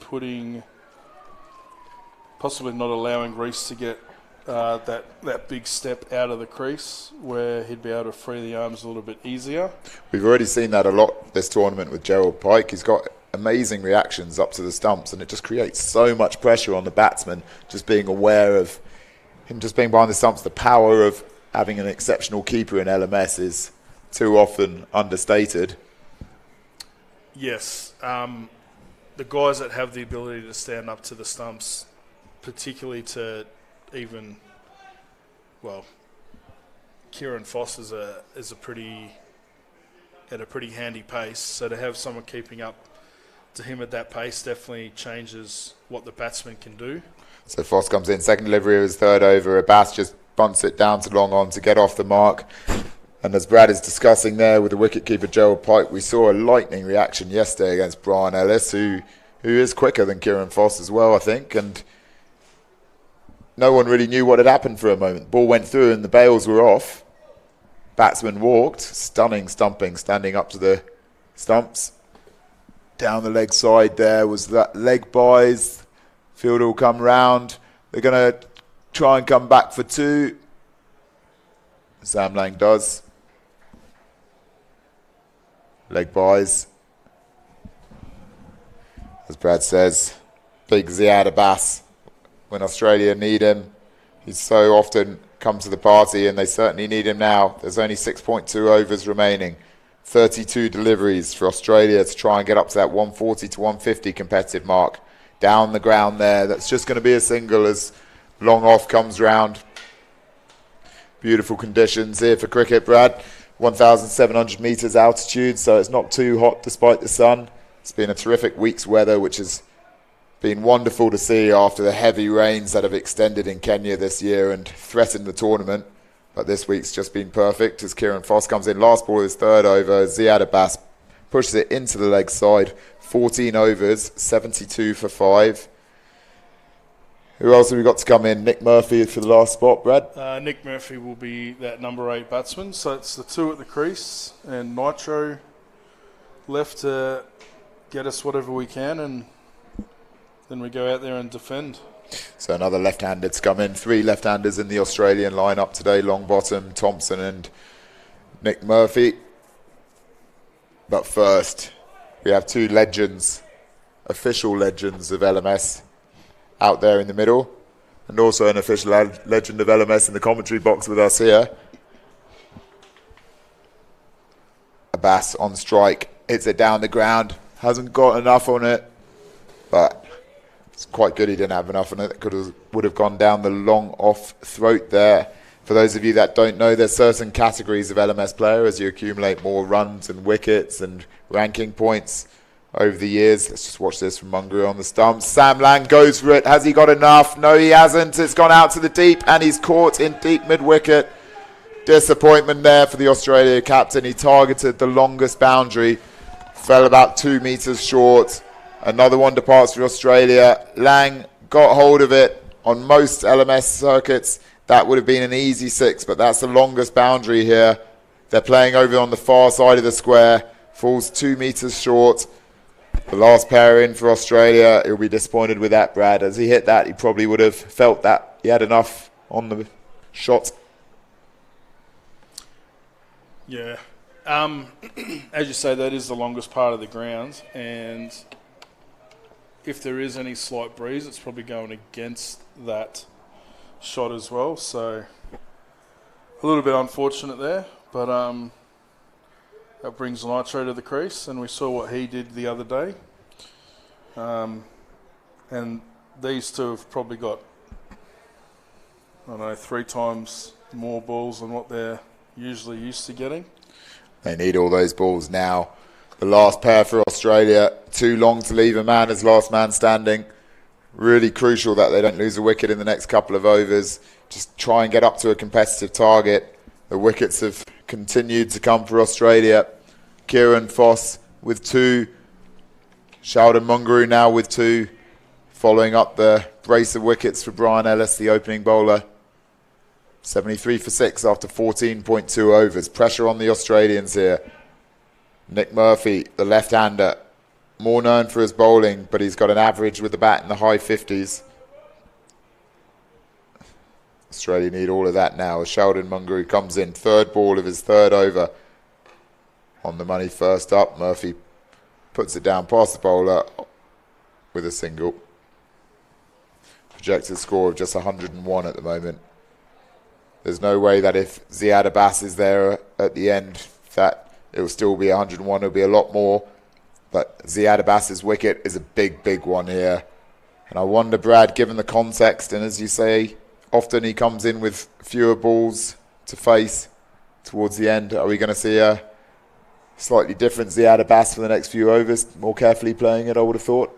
A: possibly not allowing Reese to get that big step out of the crease where he'd be able to free the arms a little bit easier.
B: We've already seen that a lot this tournament with Gerald Pike. He's got amazing reactions up to the stumps, and it just creates so much pressure on the batsman, just being aware of him just being behind the stumps. The power of having an exceptional keeper in LMS is too often understated.
A: Yes. The guys that have the ability to stand up to the stumps, particularly to even, well, Kieran Foss is a pretty handy pace. So to have someone keeping up to him at that pace definitely changes what the batsman can do.
B: So Foss comes in, second delivery of his third over. Abbas just bunts it down to long on to get off the mark. And as Brad is discussing there with the wicketkeeper Gerald Pike, we saw a lightning reaction yesterday against Brian Ellis, who is quicker than Kieran Foss as well, I think. And no one really knew what had happened for a moment. The ball went through and the bails were off. Batsman walked, stunning stumping, standing up to the stumps. Down the leg side there was that leg buys. Fielder will come round. They're going to try and come back for two. Sam Lang does. Leg buys. As Brad says, big Ziad Abbas. When Australia need him, he's so often come to the party, and they certainly need him now. There's only 6.2 overs remaining. 32 deliveries for Australia to try and get up to that 140 to 150 competitive mark. Down the ground there. That's just going to be a single as long off comes round. Beautiful conditions here for cricket, Brad. 1,700 metres altitude, so it's not too hot despite the sun. It's been a terrific week's weather, which has been wonderful to see after the heavy rains that have extended in Kenya this year and threatened the tournament. But this week's just been perfect as Kieran Foss comes in. Last ball of his third over. Ziad Abbas pushes it into the leg side. 14 overs, 72 for 5. Who else have we got to come in? Nick Murphy for the last spot, Brad?
A: Nick Murphy will be that number 8 batsman. So it's the two at the crease and Nitro left to get us whatever we can, and then we go out there and defend.
B: So another left-hander to come in. 3 left-handers in the Australian lineup today. Longbottom, Thompson and Nick Murphy. But first, we have 2 legends, official legends of LMS out there in the middle, and also an official legend of LMS in the commentary box with us here. Abbas on strike, hits it down the ground, hasn't got enough on it, but it's quite good he didn't have enough on it. It would have gone down the long off throat there. For those of you that don't know, there's certain categories of LMS player as you accumulate more runs and wickets and ranking points over the years. Let's just watch this from Mungery on the stumps. Sam Lang goes for it. Has he got enough? No, he hasn't. It's gone out to the deep, and he's caught in deep mid-wicket. Disappointment there for the Australia captain. He targeted the longest boundary, fell about 2 metres short. Another one departs for Australia. Lang got hold of it on most LMS circuits. That would have been an easy 6, but that's the longest boundary here. They're playing over on the far side of the square. Falls 2 metres short. The last pair in for Australia. He'll be disappointed with that, Brad. As he hit that, he probably would have felt that he had enough on the shot.
A: Yeah. As you say, that is the longest part of the ground, and if there is any slight breeze, it's probably going against that shot as well. So a little bit unfortunate there, but that brings Nitro to the crease, and we saw what he did the other day. And these two have probably got, I don't know, 3 times more balls than what they're usually used to getting.
B: They need all those balls now. The last pair for Australia, too long to leave a man as last man standing. Really crucial that they don't lose a wicket in the next couple of overs. Just try and get up to a competitive target. The wickets have continued to come for Australia. Kieran Foss with 2. Sheldon Mungaroo now with 2. Following up the brace of wickets for Brian Ellis, the opening bowler. 73 for 6 after 14.2 overs. Pressure on the Australians here. Nick Murphy, the left-hander, more known for his bowling, but he's got an average with the bat in the high 50s. Australia need all of that now as Sheldon Mungaroo comes in. Third ball of his third over. On the money first up. Murphy puts it down past the bowler with a single. Projected score of just 101 at the moment. There's no way that if Ziad Abbas is there at the end that it will still be 101. It'll be a lot more. But Ziad Abbas's wicket is a big, big one here. And I wonder, Brad, given the context, and as you say, often he comes in with fewer balls to face towards the end. Are we going to see a slightly different Ziad Abbas for the next few overs? More carefully playing it, I would have thought.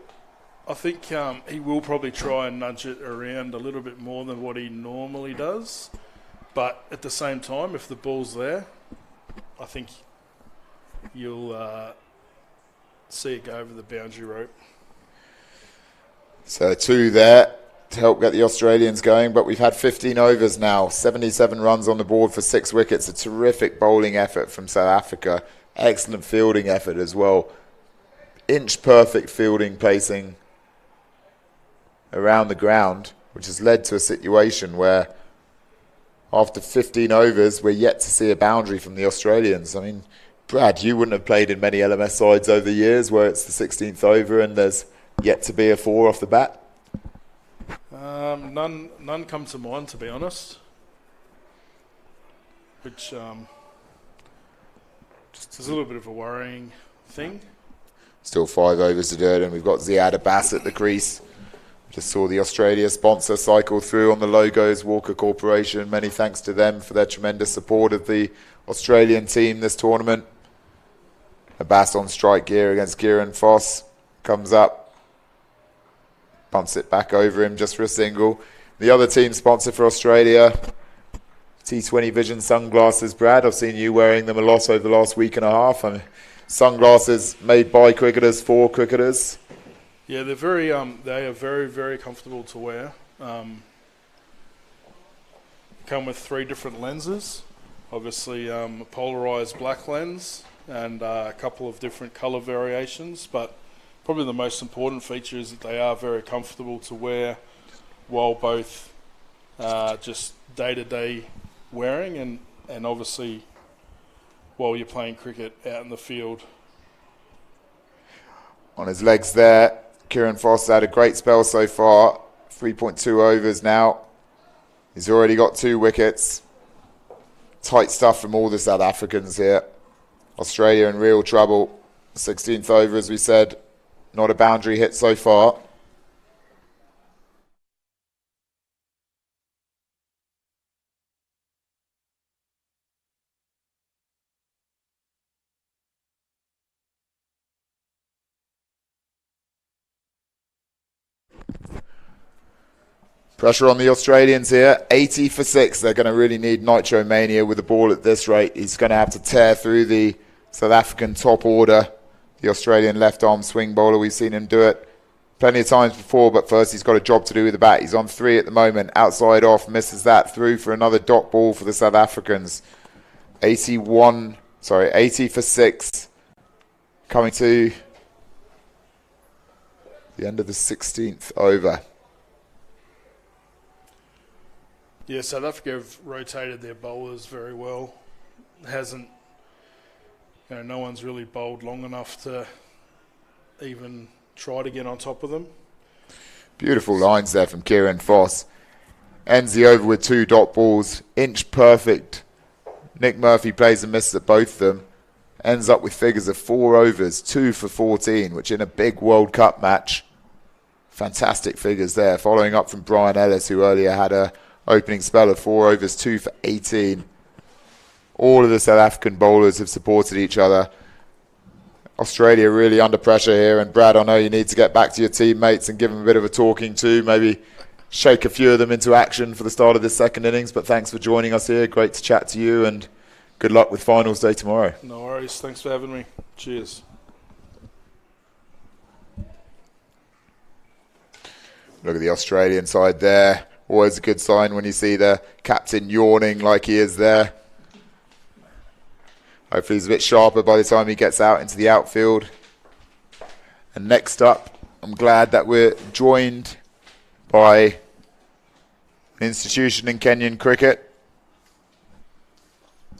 A: I think he will probably try and nudge it around a little bit more than what he normally does. But at the same time, if the ball's there, I think you'll see it go over the boundary rope.
B: So 2 there to help get the Australians going, but we've had 15 overs now, 77 runs on the board for 6 wickets. A terrific bowling effort from South Africa. Excellent fielding effort as well. Inch perfect fielding placing around the ground, which has led to a situation where after 15 overs, we're yet to see a boundary from the Australians. I mean, Brad, you wouldn't have played in many LMS sides over the years where it's the 16th over and there's yet to be a 4 off the bat.
A: None come to mind, to be honest. Which just is a little bit of a worrying thing.
B: Still 5 overs to do it, and we've got Ziad Abbas at the crease. Just saw the Australia sponsor cycle through on the logos, Walker Corporation. Many thanks to them for their tremendous support of the Australian team this tournament. Abbas on strike gear against Kieran Foss. Comes up. Bunts it back over him just for a single. The other team sponsor for Australia, T20 Vision sunglasses. Brad, I've seen you wearing them a lot over the last week and a half. I mean, sunglasses made by cricketers for cricketers.
A: Yeah, they're very they are very, very comfortable to wear. Come with 3 different lenses. Obviously, a polarized black lens and a couple of different color variations. But probably the most important feature is that they are very comfortable to wear while both just day-to-day wearing and obviously while you're playing cricket out in the field.
B: On his legs there, Kieran Foss had a great spell so far. 3.2 overs now. He's already got 2 wickets. Tight stuff from all the South Africans here. Australia in real trouble. 16th over, as we said. Not a boundary hit so far. Pressure on the Australians here. 80 for 6. They're going to really need Nitro Mania with the ball at this rate. He's going to have to tear through the South African top order. The Australian left-arm swing bowler. We've seen him do it plenty of times before, but first he's got a job to do with the bat. He's on 3 at the moment. Outside off, misses that. Through for another dot ball for the South Africans. 80 for 6. Coming to the end of the 16th over.
A: Yeah, South Africa have rotated their bowlers very well. No one's really bowled long enough to even try to get on top of them.
B: Beautiful lines there from Kieran Foss. Ends the over with 2 dot balls. Inch perfect. Nick Murphy plays and misses at both of them. Ends up with figures of 4 overs, 2 for 14, which in a big World Cup match. Fantastic figures there. Following up from Brian Ellis, who earlier had a opening spell of 4 overs, 2 for 18. All of the South African bowlers have supported each other. Australia really under pressure here, and Brad, I know you need to get back to your teammates and give them a bit of a talking to, maybe shake a few of them into action for the start of this second innings. But thanks for joining us here. Great to chat to you, and good luck with finals day tomorrow.
A: No worries. Thanks for having me. Cheers.
B: Look at the Australian side there. Always a good sign when you see the captain yawning like he is there. Hopefully he's a bit sharper by the time he gets out into the outfield. And next up, I'm glad that we're joined by an institution in Kenyan cricket.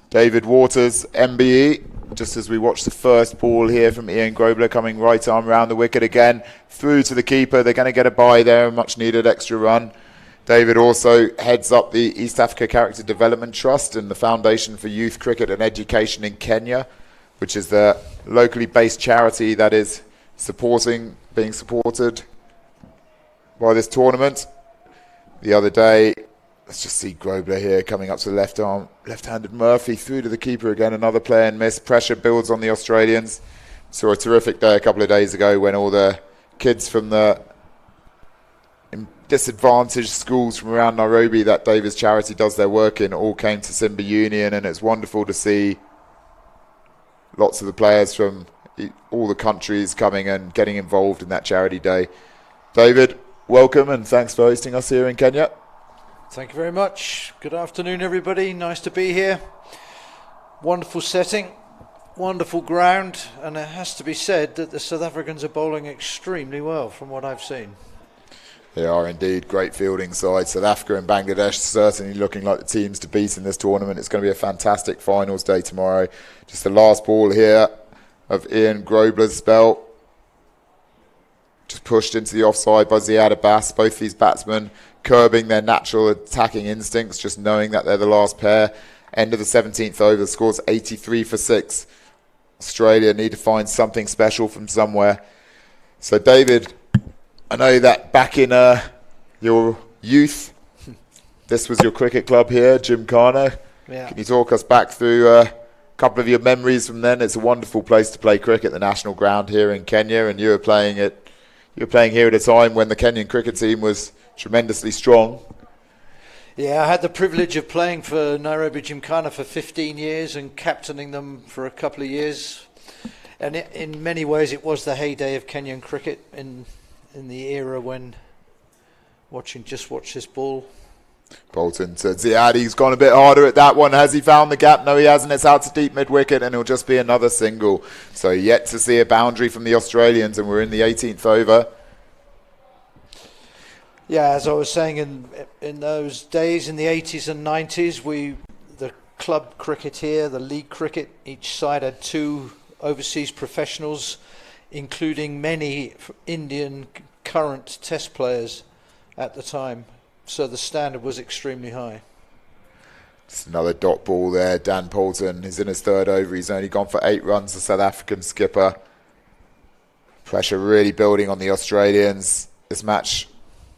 B: David Waters, MBE. Just as we watch the first ball here from Ian Grobler coming right arm around the wicket again. Through to the keeper. They're going to get a bye there. A much needed extra run. David also heads up the East Africa Character Development Trust and the Foundation for Youth Cricket and Education in Kenya, which is the locally based charity that is being supported by this tournament. The other day, let's just see Grobler here coming up to the left arm, left-handed Murphy through to the keeper again. Another play and miss. Pressure builds on the Australians. Saw a terrific day a couple of days ago when all the kids from the disadvantaged schools from around Nairobi that David's charity does their work in all came to Simba Union, and it's wonderful to see lots of the players from all the countries coming and getting involved in that charity day. David, welcome and thanks for hosting us here in Kenya.
C: Thank you very much. Good afternoon, everybody. Nice to be here. Wonderful setting, wonderful ground, and it has to be said that the South Africans are bowling extremely well from what I've seen.
B: They are indeed great fielding sides. South Africa and Bangladesh certainly looking like the teams to beat in this tournament. It's going to be a fantastic finals day tomorrow. Just the last ball here of Ian Grobler's spell. Just pushed into the offside by Ziad Abbas. Both these batsmen curbing their natural attacking instincts, just knowing that they're the last pair. End of the 17th over. The score's 83 for 6. Australia need to find something special from somewhere. So, David, I know that back in your youth, this was your cricket club here, Gymkhana.
C: Yeah. Can
B: you talk us back through a couple of your memories from then? It's a wonderful place to play cricket, the national ground here in Kenya, and you were playing here at a time when the Kenyan cricket team was tremendously strong.
C: Yeah, I had the privilege of playing for Nairobi Gymkhana for 15 years and captaining them for a couple of years. And in many ways, it was the heyday of Kenyan cricket in the era when watch this ball.
B: Bolton to Ziad. He's gone a bit harder at that one. Has he found the gap? No, he hasn't. It's out to deep mid-wicket and it'll just be another single. So yet to see a boundary from the Australians, and we're in the 18th over.
C: Yeah, as I was saying, in those days, in the 80s and 90s, the club cricket here, the league cricket, each side had 2 overseas professionals, including many Indian current test players at the time. So the standard was extremely high.
B: Just another dot ball there. Dan Poulton is in his 3rd over. He's only gone for 8 runs, the South African skipper. Pressure really building on the Australians. This match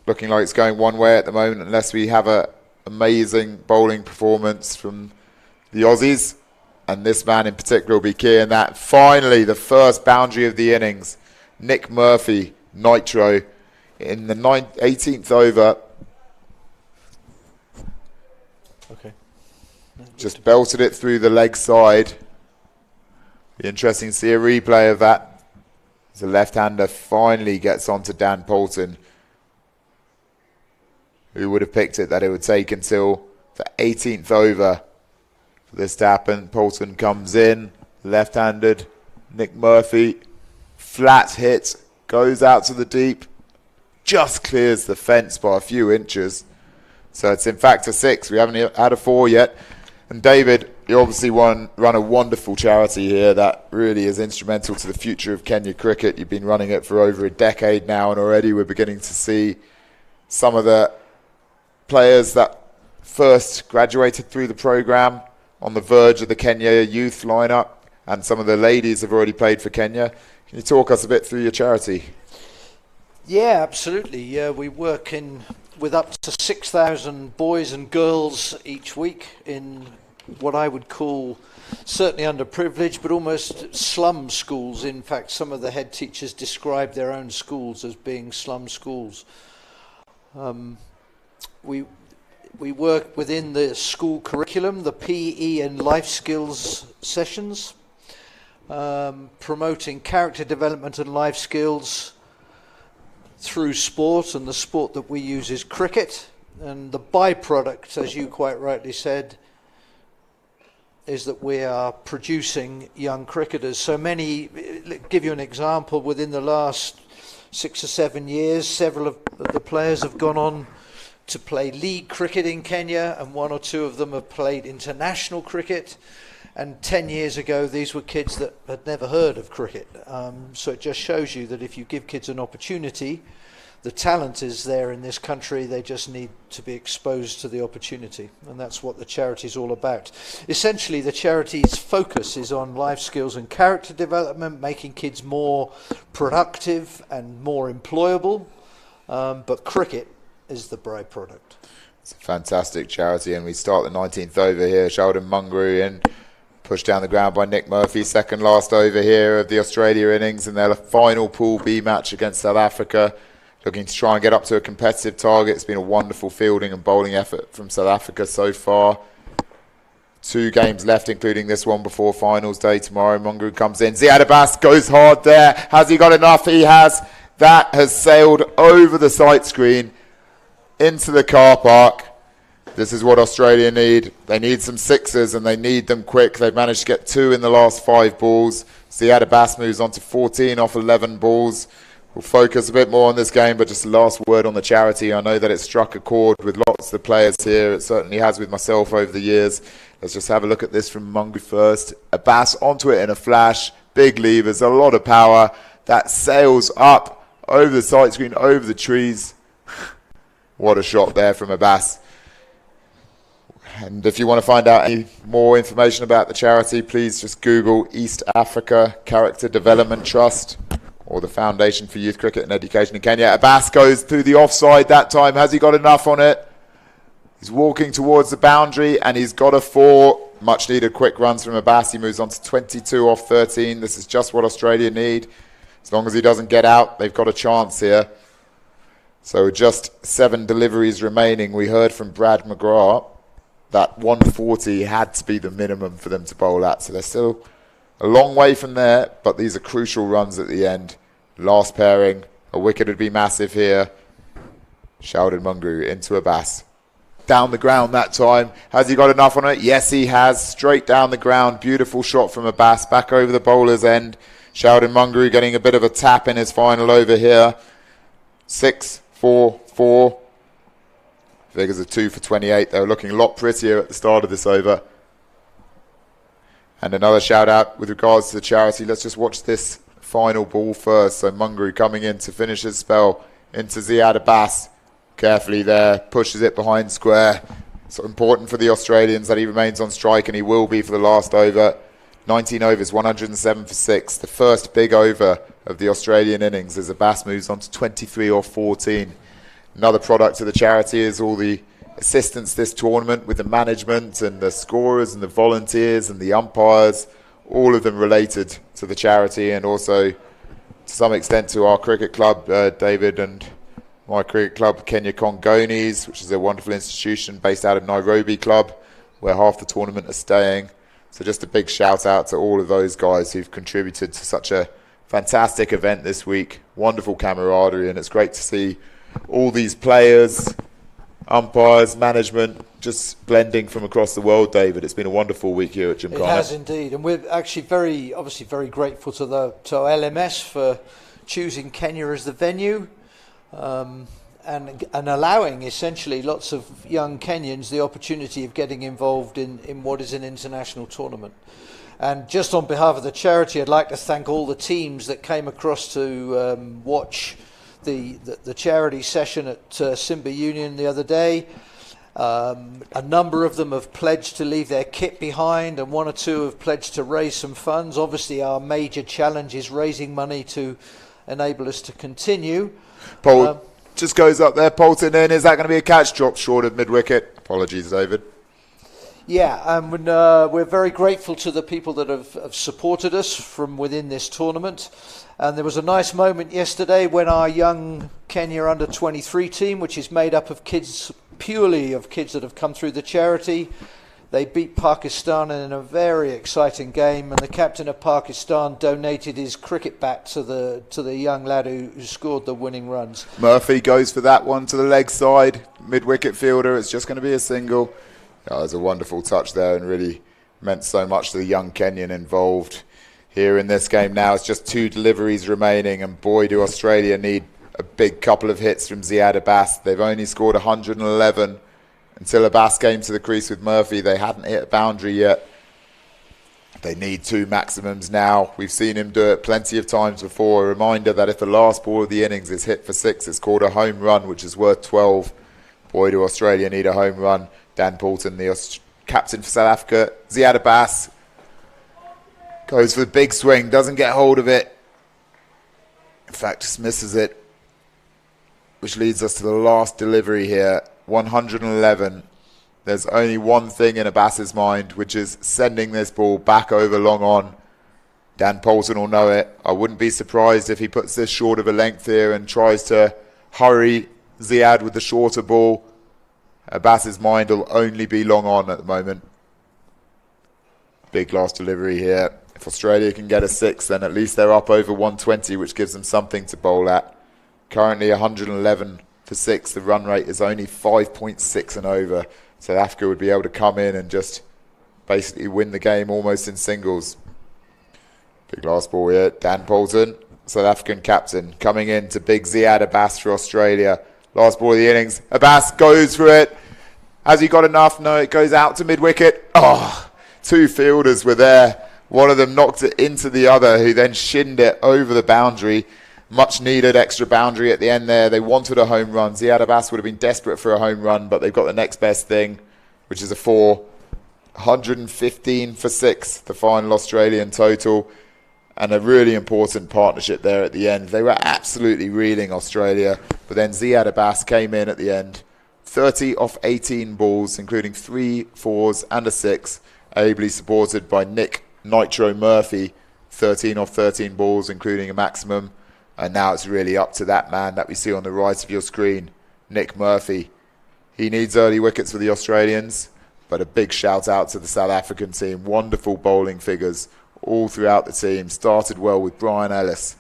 B: looking like it's going one way at the moment unless we have an amazing bowling performance from the Aussies. And this man in particular will be key in that. Finally, the first boundary of the innings. Nick Murphy, Nitro, in the 18th over.
C: Okay.
B: Just belted it through the leg side. Be interesting to see a replay of that. The left-hander finally gets onto Dan Poulton. Who would have picked it that it would take until the 18th over for this to happen. Poulton comes in, left-handed. Nick Murphy, flat hit, goes out to the deep, just clears the fence by a few inches. So it's in fact a 6. We haven't had a 4 yet. And David, you obviously run a wonderful charity here that really is instrumental to the future of Kenya cricket. You've been running it for over a decade now, and already we're beginning to see some of the players that first graduated through the program on the verge of the Kenya youth lineup, and some of the ladies have already played for Kenya. Can you talk us a bit through your charity?
C: Yeah, absolutely. We work with up to 6,000 boys and girls each week in what I would call certainly underprivileged, but almost slum schools. In fact, some of the head teachers describe their own schools as being slum schools. We work within the school curriculum, the PE and life skills sessions, promoting character development and life skills through sport, and the sport that we use is cricket. And the byproduct, as you quite rightly said, is that we are producing young cricketers. So many, give you an example, within the last 6 or 7 years, several of the players have gone on to play league cricket in Kenya, and 1 or 2 of them have played international cricket. And 10 years ago, these were kids that had never heard of cricket. So it just shows you that if you give kids an opportunity, the talent is there in this country. They just need to be exposed to the opportunity. And that's what the charity is all about. Essentially, the charity's focus is on life skills and character development, making kids more productive and more employable. But cricket is the byproduct.
B: It's a fantastic charity, and we start the 19th over here. Sheldon Mungrue in, pushed down the ground by Nick Murphy. Second last over here of the Australia innings in their final Pool B match against South Africa. Looking to try and get up to a competitive target. It's been a wonderful fielding and bowling effort from South Africa so far. 2 games left, including this one before finals day tomorrow. Mungrue comes in. Ziad Abbas goes hard there. Has he got enough? He has. That has sailed over the sight screen into the car park. This is what Australia need. They need some sixes, and they need them quick. They've managed to get 2 in the last 5 balls. Ziad Abbas moves on to 14 off 11 balls. We'll focus a bit more on this game, but just a last word on the charity. I know that it struck a chord with lots of the players here. It certainly has with myself over the years. Let's just have a look at this from Mungrue first. Abbas onto it in a flash. Big levers, a lot of power. That sails up over the sight screen, over the trees. What a shot there from Abbas. And if you want to find out any more information about the charity, please just Google East Africa Character Development Trust, or the Foundation for Youth Cricket and Education in Kenya. Abbas goes through the offside that time. Has he got enough on it? He's walking towards the boundary, and he's got a 4. Much needed quick runs from Abbas. He moves on to 22 off 13. This is just what Australia need. As long as he doesn't get out, they've got a chance here. So just 7 deliveries remaining. We heard from Brad McGrath that 140 had to be the minimum for them to bowl at. So they're still a long way from there, but these are crucial runs at the end. Last pairing, a wicket would be massive here. Sheldon Mungrue into Abbas. Down the ground that time. Has he got enough on it? Yes, he has. Straight down the ground. Beautiful shot from Abbas. Back over the bowler's end. Sheldon Mungrue getting a bit of a tap in his final over here. 6, 4, 4. Figures of 2 for 28. They were looking a lot prettier at the start of this over. And another shout out with regards to the charity. Let's just watch this final ball first. So Mungrue coming in to finish his spell into Ziad Abbas. Carefully there, pushes it behind square. So important for the Australians that he remains on strike, and he will be for the last over. 19 overs, 107 for 6. The first big over of the Australian innings as Abbas moves on to 23 off 14. Another product of the charity is all the assistance this tournament with the management and the scorers and the volunteers and the umpires, all of them related to the charity, and also to some extent to our cricket club, David and my cricket club, Kenya Kongonis, which is a wonderful institution based out of Nairobi Club, where half the tournament are staying. So just a big shout out to all of those guys who've contributed to such a fantastic event this week. Wonderful camaraderie, and it's great to see all these players, umpires, management, just blending from across the world, David. It's been a wonderful week here at Gymkhana.
C: It has indeed, and we're actually obviously very grateful to LMS for choosing Kenya as the venue, and allowing essentially lots of young Kenyans the opportunity of getting involved in what is an international tournament. And just on behalf of the charity, I'd like to thank all the teams that came across to watch the charity session at Simba Union the other day. A number of them have pledged to leave their kit behind, and 1 or 2 have pledged to raise some funds. Obviously our major challenge is raising money to enable us to continue.
B: Paul just goes up there, Polton in. Is that going to be a catch? Drop short of mid-wicket. Apologies, David.
C: Yeah, and we're very grateful to the people that have supported us from within this tournament. And there was a nice moment yesterday when our young Kenya under-23 team, which is made up of kids, purely of kids that have come through the charity, they beat Pakistan in a very exciting game, and the captain of Pakistan donated his cricket bat to the young lad who scored the winning runs.
B: Murphy goes for that one to the leg side, mid-wicket fielder. It's just going to be a single. It was a wonderful touch there and really meant so much to the young Kenyan involved here in this game. Now it's just 2 deliveries remaining, and boy, do Australia need a big couple of hits from Ziad Abbas. They've only scored 111 until Abbas came to the crease with Murphy. They hadn't hit a boundary yet. They need 2 maximums now. We've seen him do it plenty of times before. A reminder that if the last ball of the innings is hit for 6, it's called a home run, which is worth 12. Boy, do Australia need a home run. Dan Poulton, the captain for South Africa. Ziad Abbas goes for the big swing, doesn't get hold of it. In fact, just misses it, which leads us to the last delivery here. 111. There's only one thing in Abbas's mind, which is sending this ball back over long on. Dan Poulton will know it. I wouldn't be surprised if he puts this short of a length here and tries to hurry Ziad with the shorter ball. Abbas's mind will only be long on at the moment. Big last delivery here. If Australia can get a 6, then at least they're up over 120, which gives them something to bowl at. Currently 111 for 6. The run rate is only 5.6 and over. South Africa would be able to come in and just basically win the game almost in singles. Big last ball here. Dan Poulton, South African captain, coming in to big Ziad Abbas for Australia. Last ball of the innings. Abbas goes for it. Has he got enough? No, it goes out to mid-wicket. Oh, 2 fielders were there. One of them knocked it into the other, who then shinned it over the boundary. Much needed extra boundary at the end there. They wanted a home run. Ziad Abbas would have been desperate for a home run, but they've got the next best thing, which is a 4. 115 for 6, the final Australian total. And a really important partnership there at the end. They were absolutely reeling, Australia. But then Ziad Abbas came in at the end. 30 off 18 balls, including 3 4s and a 6. Ably supported by Nick Nitro Murphy. 13 off 13 balls, including a maximum. And now it's really up to that man that we see on the right of your screen, Nick Murphy. He needs early wickets for the Australians. But a big shout out to the South African team. Wonderful bowling figures all throughout the team. Started well with Brian Ellis.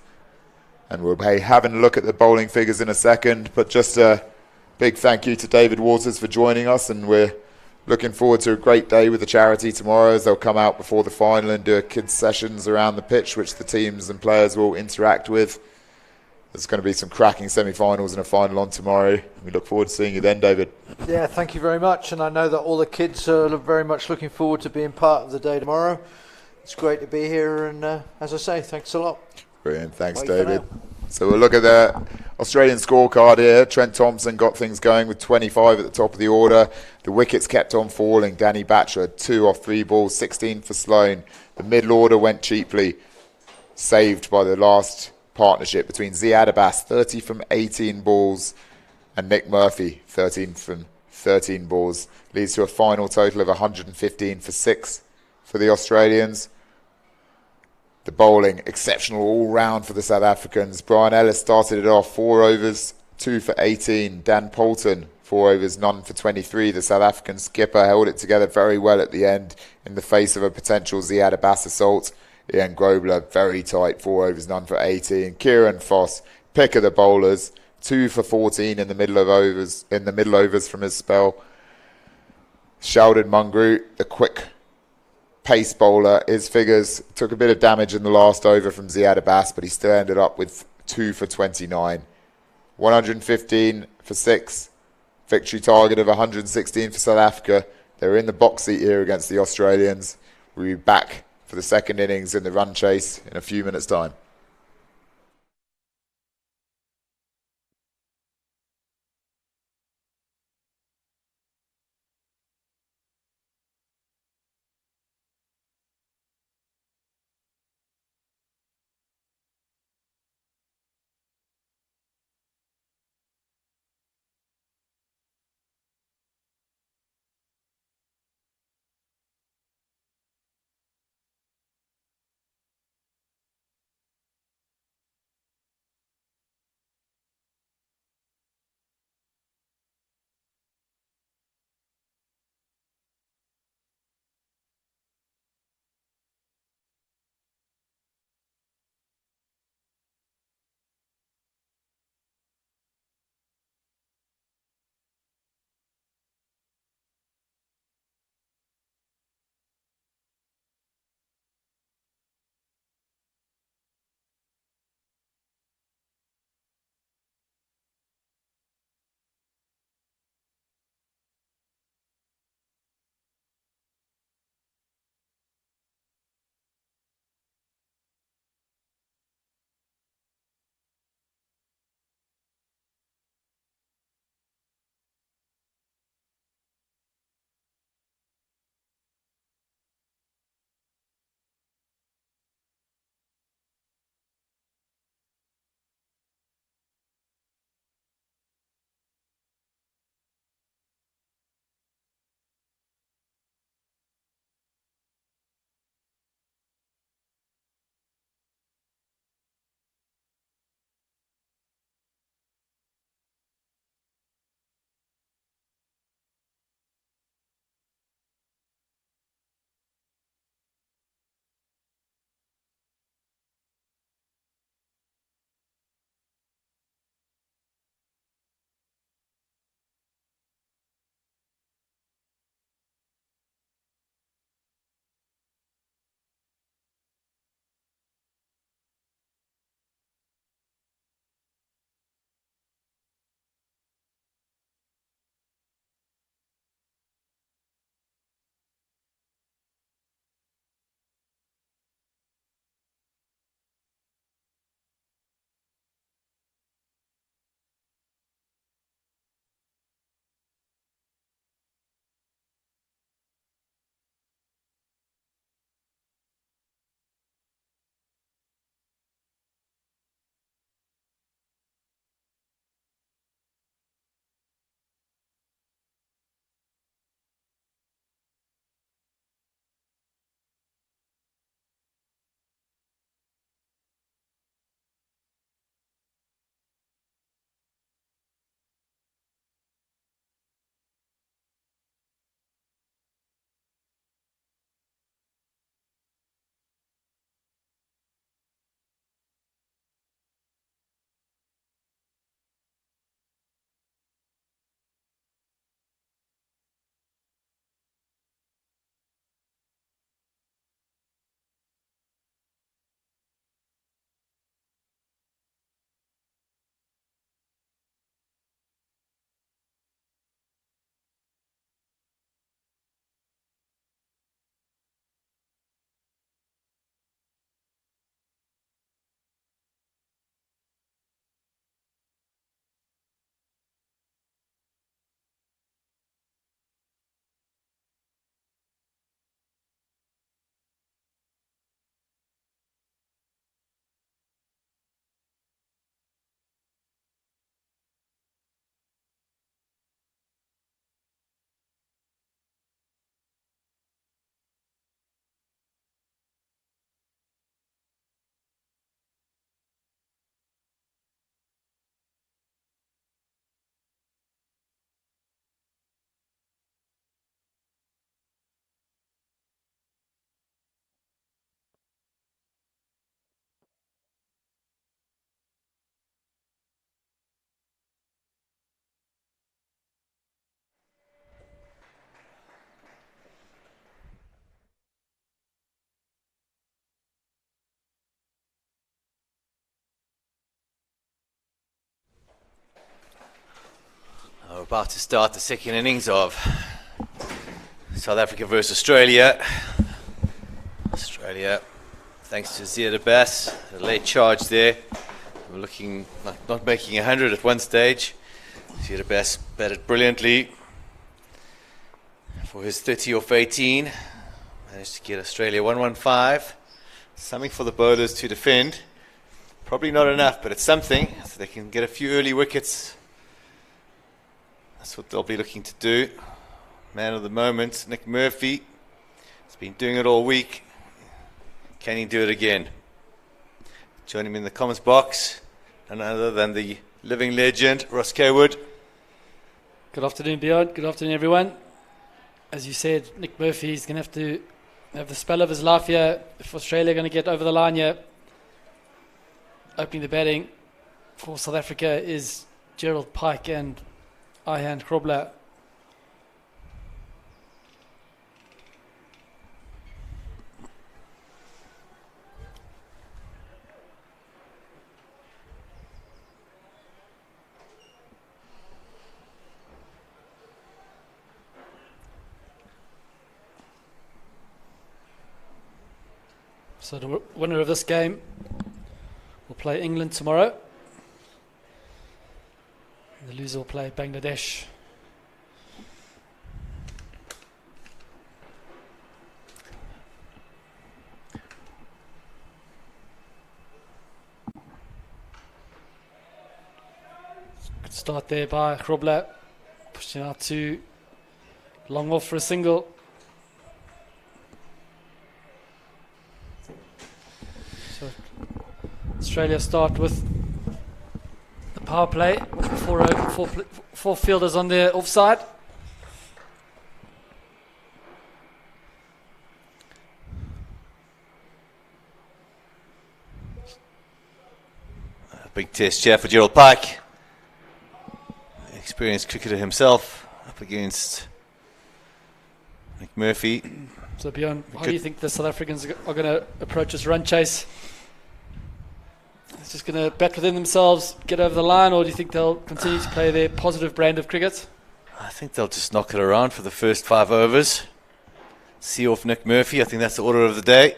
B: And we'll be having a look at the bowling figures in a second. But just a big thank you to David Waters for joining us. And we're looking forward to a great day with the charity tomorrow, as they'll come out before the final and do a kids sessions around the pitch, which the teams and players will interact with. There's going to be some cracking semi-finals and a final on tomorrow. We look forward to seeing you then, David.
C: Yeah, thank you very much. And I know that all the kids are very much looking forward to being part of the day tomorrow. It's great to be here, and as I say, thanks a lot.
B: Brilliant, thanks, David. So we'll look at the Australian scorecard here. Trent Thompson got things going with 25 at the top of the order. The wickets kept on falling. Danny Batcher, 2 off 3 balls, 16 for Sloane. The middle order went cheaply, saved by the last partnership between Ziad Abbas, 30 from 18 balls, and Nick Murphy, 13 from 13 balls. Leads to a final total of 115 for 6 for the Australians. The bowling, exceptional all round for the South Africans. Brian Ellis started it off, 4 overs, 2 for 18. Dan Poulton, 4 overs, none for 23. The South African skipper held it together very well at the end in the face of a potential Ziad Abbas assault. Ian Grobler, very tight, 4 overs, none for 18. Kieran Foss, pick of the bowlers, 2 for 14 in the middle overs from his spell. Sheldon Mungroo, the quick pace bowler, his figures took a bit of damage in the last over from Ziad Abbas, but he still ended up with 2 for 29. 115 for 6. Victory target of 116 for South Africa. They're in the box seat here against the Australians. We'll be back for the second innings in the run chase in a few minutes' time.
D: About to start the second innings of South Africa versus Australia. Australia, thanks to Zia de Bass, a late charge there. We're looking like not making 100 at one stage. Zia de Bass batted brilliantly for his 30 off 18. Managed to get Australia 115. Something for the bowlers to defend. Probably not enough, but it's something, so they can get a few early wickets. That's what they'll be looking to do. Man of the moment, Nick Murphy. He's been doing it all week. Can he do it again? Join him in the comments box. None other than the living legend, Ross Kaywood.
E: Good afternoon, Bjorn. Good afternoon, everyone. As you said, Nick Murphy is going to have to have the spell of his life here. If Australia are going to get over the line here, opening the batting for South Africa is Gerald Pike and Ihan Krobler. So the winner of this game will play England tomorrow. And the loser will play Bangladesh. Good start there by Krobler, pushing out to long off for a single. So Australia start with the power play with four fielders on their offside.
D: A big test here for Gerald Pike. Experienced cricketer himself up against Nick Murphy.
E: So Bjorn, how do you think the South Africans are going to approach this run chase? It's just going to bat within themselves, get over the line, or do you think they'll continue to play their positive brand of cricket?
D: I think they'll just knock it around for the first 5 overs. See off Nick Murphy. I think that's the order of the day.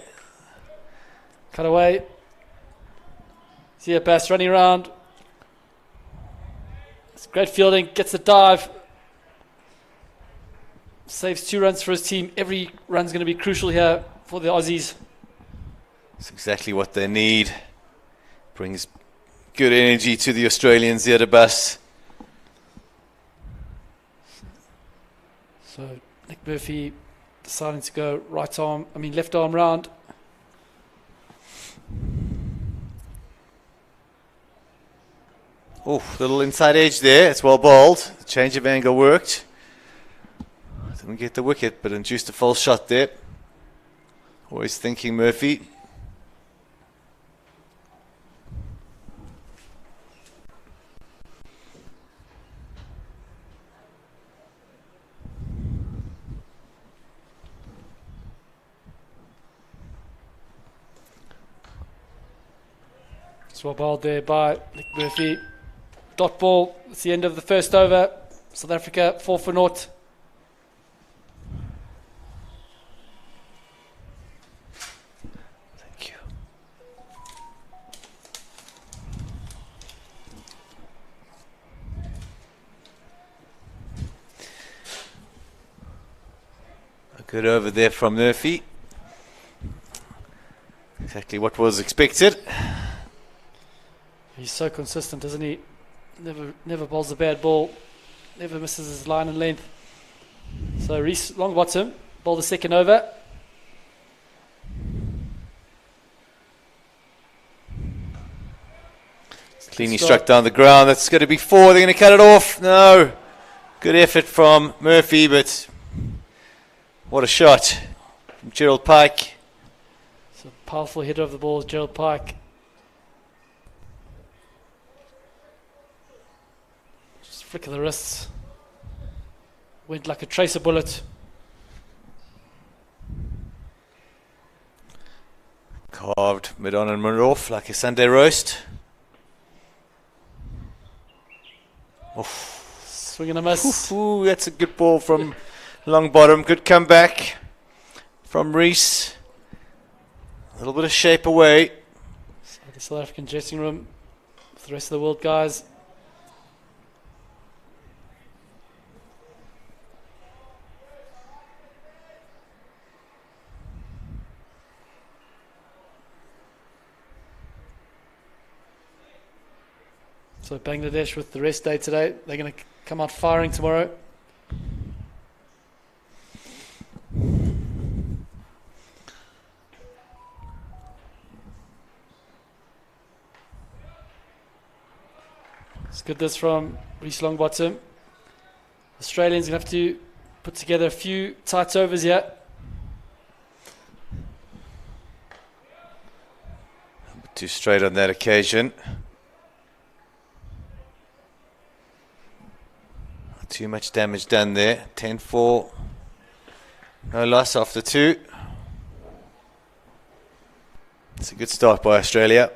E: Cut away. Zia Bass running around. It's great fielding, gets the dive. Saves 2 runs for his team. Every run's going to be crucial here for the Aussies.
D: It's exactly what they need. Brings good energy to the Australians, Zia de Bass.
E: So Nick Murphy deciding to go left arm round.
D: Oh, little inside edge there. It's well bowled. The change of angle worked. Didn't get the wicket, but induced a false shot there. Always thinking Murphy.
E: It's well bowled there by Nick Murphy. Dot ball. It's the end of the first over. South Africa 4 for naught.
D: Thank you. A good over there from Murphy. Exactly what was expected.
E: He's so consistent, isn't he? Never bowls a bad ball. Never misses his line and length. So Reece, long bottom, bowled the second over.
D: Cleanly struck down the ground. That's going to be 4. They're going to cut it off. No. Good effort from Murphy, but what a shot from Gerald Pike.
E: It's a powerful hitter of the ball, Gerald Pike. Just flick of the wrists. Went like a tracer bullet.
D: Carved mid-on and mid-off like a Sunday roast. Oof.
E: Swing and a miss.
D: Ooh, that's a good ball from long bottom. Good comeback from Reese. A little bit of shape away.
E: So the South African dressing room with the rest of the world guys. So Bangladesh with the rest day today. They're going to come out firing tomorrow. Let's get this from Reece Longbottom. Australians going to have to put together a few tight overs here.
D: Too straight on that occasion. Too much damage done there. 10-4. No loss after 2. It's a good start by Australia.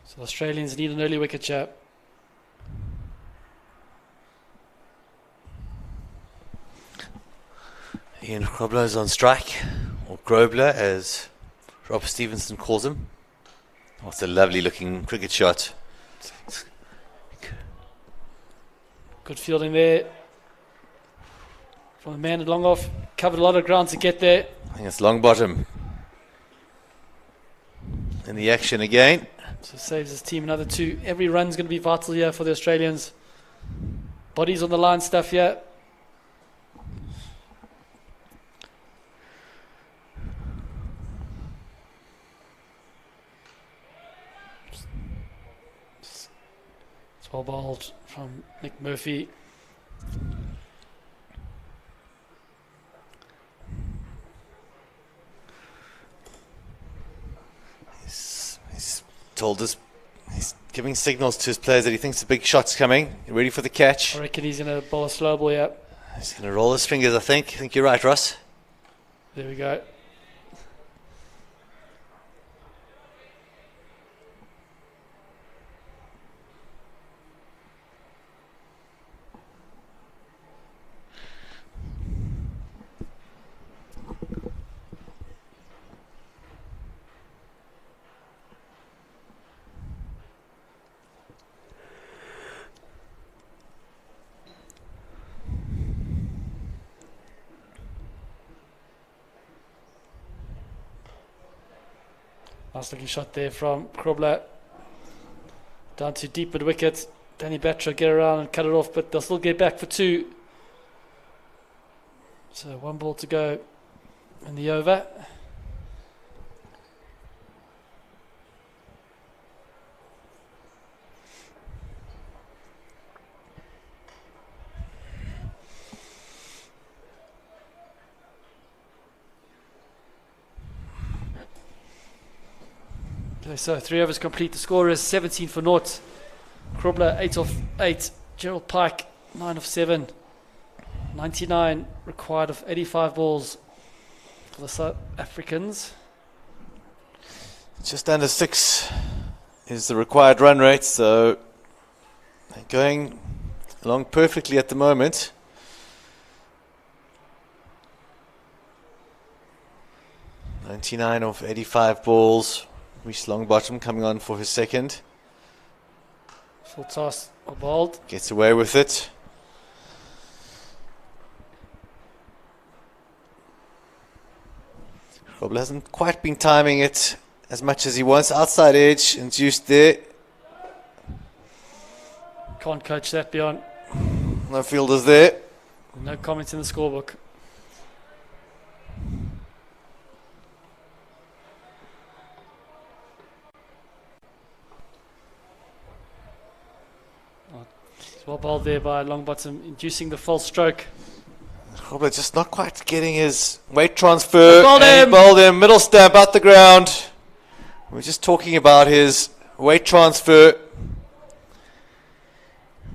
E: So Australians need an early wicket here.
D: Ian Grobler's on strike, or Grobler as Rob Stevenson calls him. Oh, it's a lovely looking cricket shot.
E: Good fielding there from the man at long off. Covered a lot of ground to get there.
D: I think it's long bottom. In the action again.
E: So saves his team another 2. Every run's going to be vital here for the Australians. Bodies on the line stuff here. It's well bowled from Nick Murphy.
D: Told us he's giving signals to his players that he thinks the big shot's coming. Ready for the catch.
E: I reckon he's going to bowl a slow ball here.
D: He's going to roll his fingers, I think. I think you're right, Ross.
E: There we go. Nice looking shot there from Grobler. Down to deep mid wicket. Danny Batra get around and cut it off, but they'll still get back for 2. So 1 ball to go in the over. Okay, so 3 overs complete. The score is 17 for naught. Grobler 8 off 8. Gerald Pike 9 off 7. 99 required of 85 balls for the South Africans.
D: Just under 6 is the required run rate, so they're going along perfectly at the moment. .99 off 85 balls. Reece Longbottom coming on for his second.
E: Full toss or bowled.
D: Gets away with it. Grobler hasn't quite been timing it as much as he wants. Outside edge induced there.
E: Can't coach that beyond.
D: No fielders there.
E: No comments in the scorebook. Well bowled there by Longbottom, inducing the false stroke.
D: Grobler just not quite getting his weight transfer.
E: Bowled
D: And
E: him.
D: he bowled him, middle stamp out the ground. We're just talking about his weight transfer.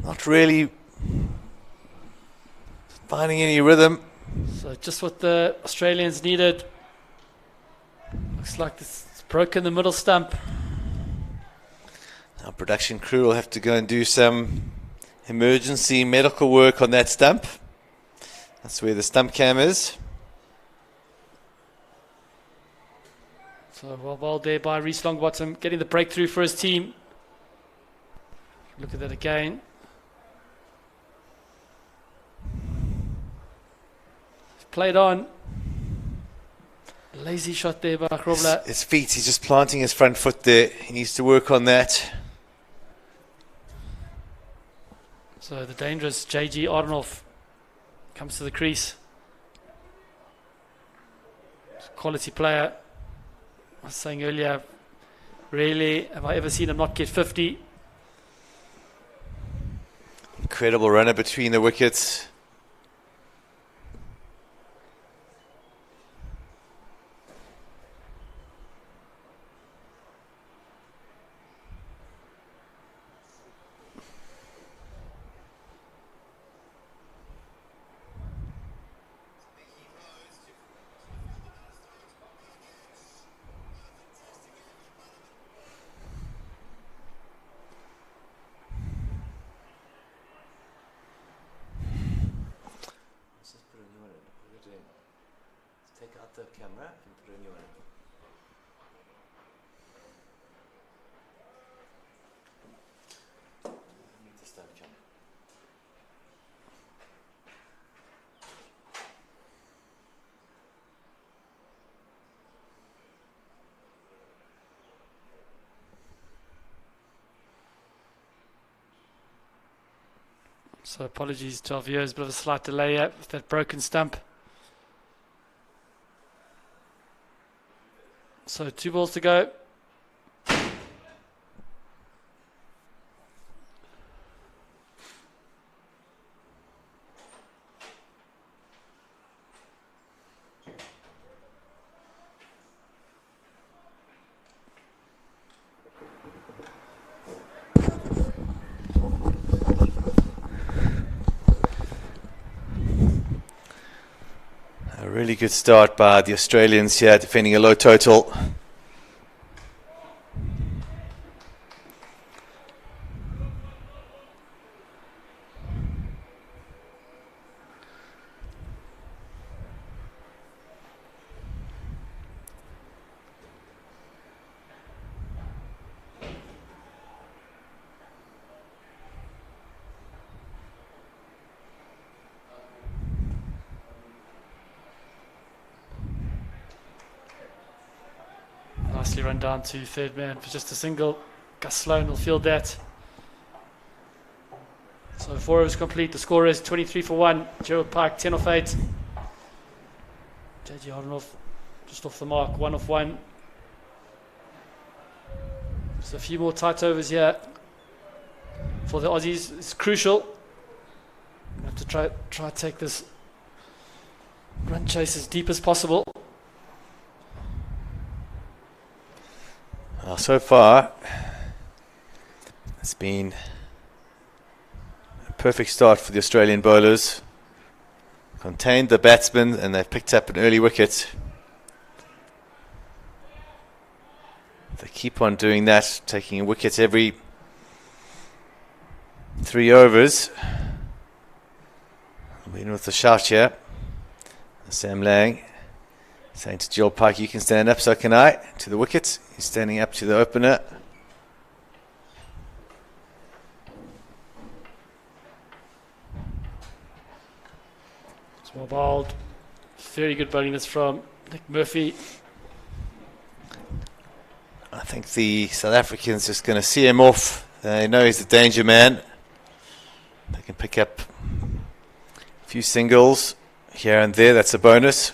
D: Not really finding any rhythm.
E: So just what the Australians needed. Looks like it's broken the middle stump.
D: Our production crew will have to go and do some emergency medical work on that stump. That's where the stump cam is.
E: So well bowled there by Reece Longbottom, getting the breakthrough for his team. Look at that again. Played on. Lazy shot there by Grobler.
D: His feet, he's just planting his front foot there. He needs to work on that.
E: So the dangerous J.G. Arnold comes to the crease. Quality player. I was saying earlier, rarely have I ever seen him not get 50.
D: Incredible runner between the wickets. Take out the camera and put a new one in. Need to start camera.
E: So apologies to our viewers, bit of a slight delay here with that broken stump. So 2 balls to go.
D: A really good start by the Australians here, defending a low total.
E: Nicely run down to third man for just a single. Gus Sloan will field that. So 4 overs complete. The score is 23 for 1. Gerald Pike 10 off 8. JG Arnold just off the mark, 1 off 1. Just a few more tight overs here for the Aussies. It's crucial. We have to try take this run chase as deep as possible.
D: Well, so far, it's been a perfect start for the Australian bowlers. Contained the batsmen and they've picked up an early wicket. If they keep on doing that, taking a wicket every 3 overs. We're in with the shout here. Sam Lang saying to Joel Pike, you can stand up, so can I, to the wicket. He's standing up to the opener.
E: It's well bowled. Very good bowling this from Nick Murphy.
D: I think the South Africans just going to see him off. They know he's the danger man. They can pick up a few singles here and there. That's a bonus.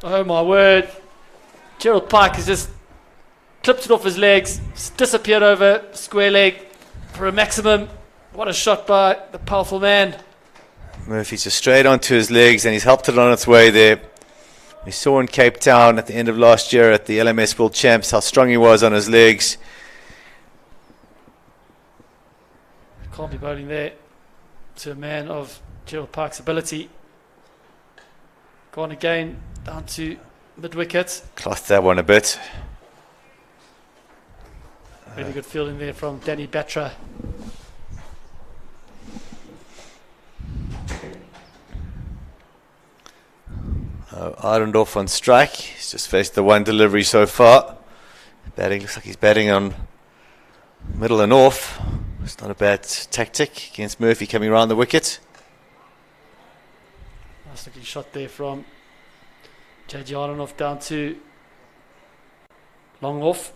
E: Oh my word. Gerald Pike has just clipped it off his legs, disappeared over square leg for a maximum. What a shot by the powerful man.
D: Murphy's just straight onto his legs, and he's helped it on its way there. We saw in Cape Town at the end of last year at the LMS World Champs how strong he was on his legs.
E: Can't be bowling there to a man of Gerald Pike's ability. Gone again, down to mid-wicket.
D: Cloth that one a bit.
E: Really good fielding there from Danny Batra.
D: Arendorf on strike. He's just faced the one delivery so far. Batting, looks like he's batting on middle and off. It's not a bad tactic against Murphy coming around the wicket.
E: Nice looking shot there from J.G. Arendorf down to long off.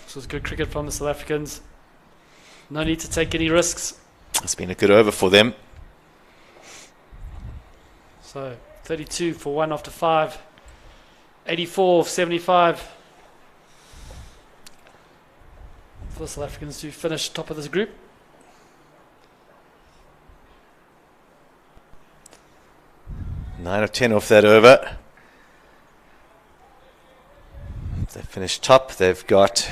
E: This was good cricket from the South Africans. No need to take any risks.
D: It's been a good over for them.
E: So 32 for 1 after 5. 84 of 75. For the South Africans to finish top of this group.
D: Nine of 10 off that over. They finish top. They've got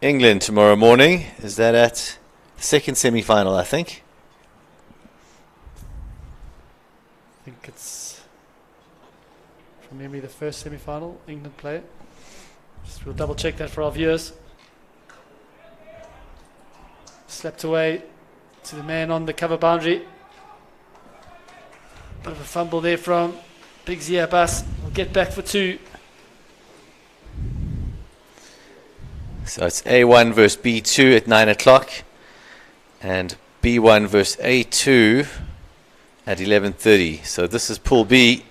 D: England tomorrow morning. Is that at the second semi-final, I think?
E: I think it's, from memory, the first semi-final. England play it. We'll double check that for our viewers. Slapped away to the man on the cover boundary. Bit of a fumble there from Big Zia Abbas. We'll get back for 2.
D: So it's A1 versus B2 at 9 o'clock. And B1 versus A2 at 11:30. So this is Pool B.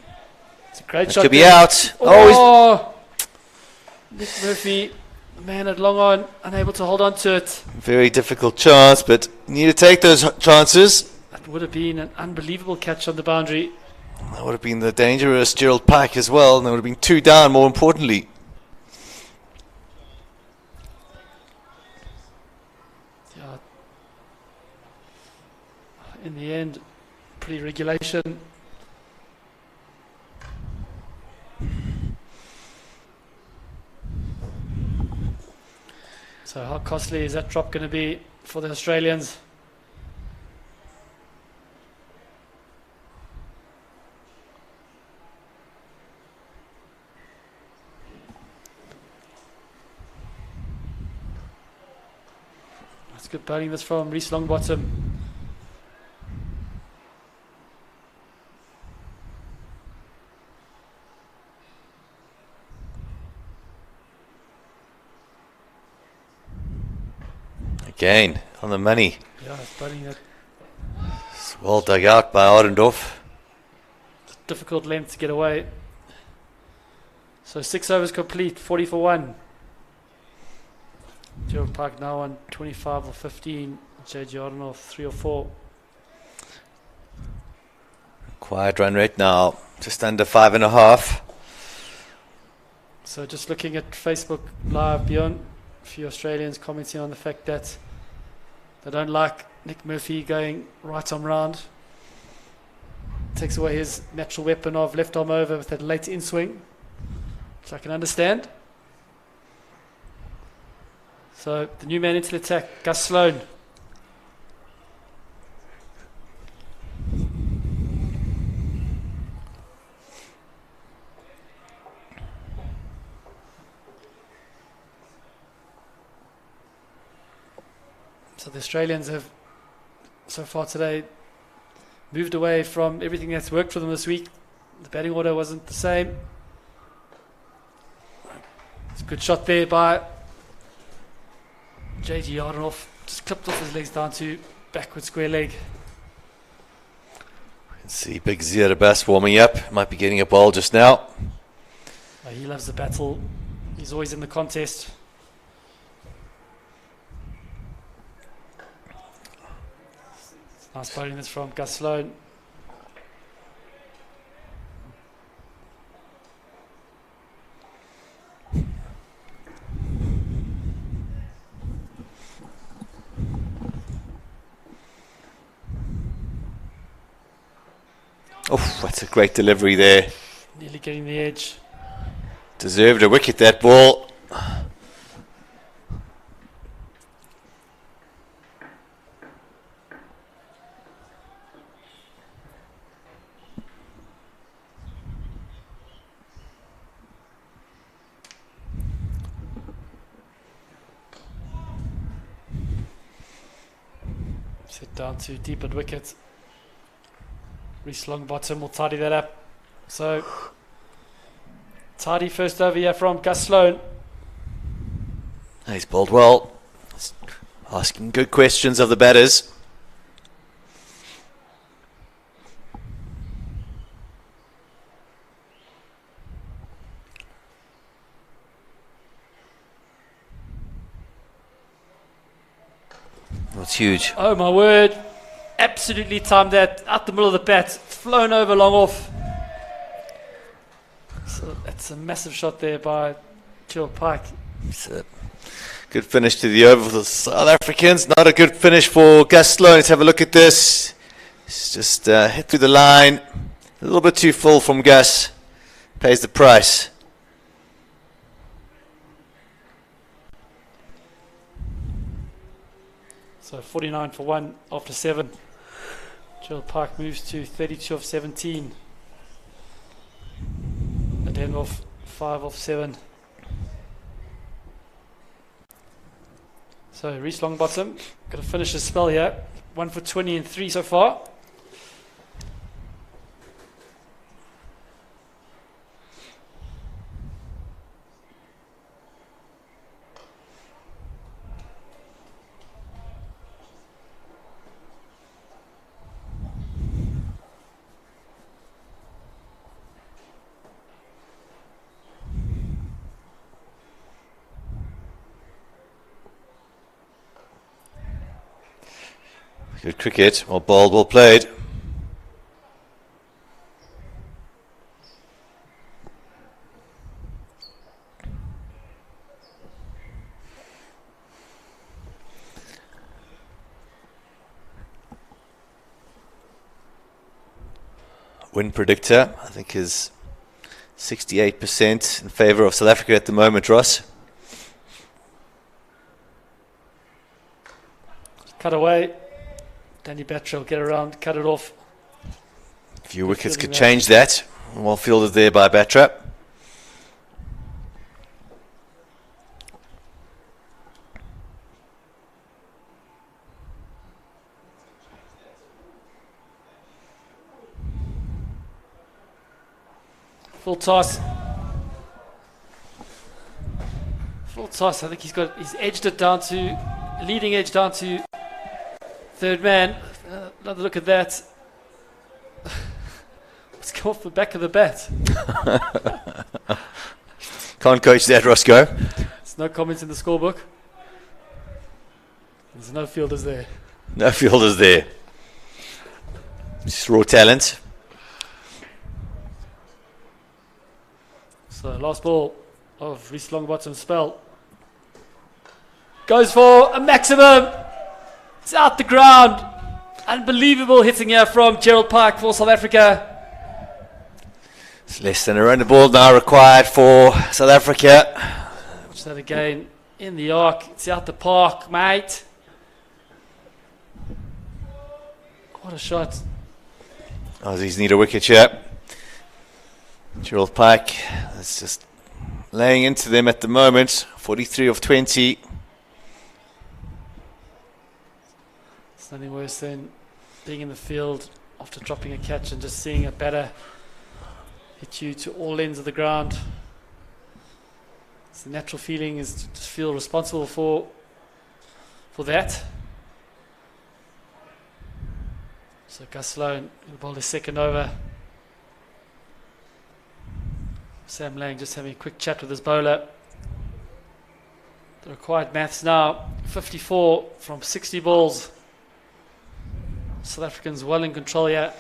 E: It's a great
D: It
E: shot.
D: could be
E: there.
D: out.
E: Oh! Nick Murphy, the man at long on, unable to hold on to it.
D: Very difficult chance, but you need to take those chances.
E: That would have been an unbelievable catch on the boundary.
D: That would have been the dangerous Gerald Pike as well. And there would have been 2 down, more importantly.
E: Yeah. In the end, pretty regulation. So how costly is that drop going to be for the Australians? That's good bowling this from Reece Longbottom.
D: Again, on the money.
E: Yeah, it's bowling that
D: It's well dug out by Arendorf.
E: difficult length to get away. So 6 overs complete, 40 for 1. Gerald Pike now on 25 or 15. J.G. Arendorf 3 or 4.
D: Quiet run rate now, just under 5.5.
E: So just looking at Facebook Live, beyond a few Australians commenting on the fact that they don't like Nick Murphy going right arm round. Takes away his natural weapon of left arm over with that late in swing, which I can understand. So the new man into the attack, Gus Sloan. So the Australians have, so far today, moved away from everything that's worked for them this week. The batting order wasn't the same. It's a good shot there by J.G. Arendorf. Just clipped off his legs down to backward square leg.
D: You can see Big Zia Abbas warming up. Might be getting a ball just now.
E: He loves the battle. He's always in the contest. Nice bowling this from Gus Sloan.
D: Oh, that's a great delivery there.
E: Nearly getting the edge.
D: Deserved a wicket, that ball.
E: Set down to deep at wicket. Reece Longbottom will tidy that up. So, tidy first over here from Gus Sloan.
D: He's bowled well. Asking good questions of the batters. That's huge.
E: Oh my word. Absolutely timed that out the middle of the bat. Flown over long off. So that's a massive shot there by Gerald Pike.
D: It's a good finish to the over for the South Africans. Not a good finish for Gus Sloan. Let's have a look at this. It's just hit through the line. A little bit too full from Gus. Pays the price.
E: So 49 for 1 after 7. Gerald Pike moves to 32 of 17. Aden off 5 of 7. So Reece Longbottom got to finish his spell here. 1 for 20 and 3 so far.
D: Good cricket. Well bowled, well played. Win predictor, I think, is 68% in favour of South Africa at the moment, Ross.
E: Cut away. Danny Batra will get around, cut it off.
D: A few wickets could change that. Well fielded there by Batra.
E: Full toss. Full toss. I think he's edged it down to leading edge down to third man. Another look at that. Let's go off the back of the bat.
D: Can't coach that, Roscoe.
E: There's no comments in the scorebook. There's no fielders there.
D: No fielders there. Just raw talent.
E: So last ball of Reece Longbottom's spell. Goes for a maximum. It's out the ground. Unbelievable hitting here from Gerald Pike for South Africa.
D: It's less than a run the ball now required for South Africa.
E: Watch that again in the arc. It's out the park, mate. What a shot.
D: Aussies need a wicket here. Gerald Pike is just laying into them at the moment. 43 of 20.
E: It's nothing worse than being in the field after dropping a catch and just seeing a batter hit you to all ends of the ground. It's the natural feeling is to just feel responsible for that. So Gus Sloan will bowl his second over. Sam Lang just having a quick chat with his bowler. The required maths now, 54 from 60 balls. South Africans well in control here.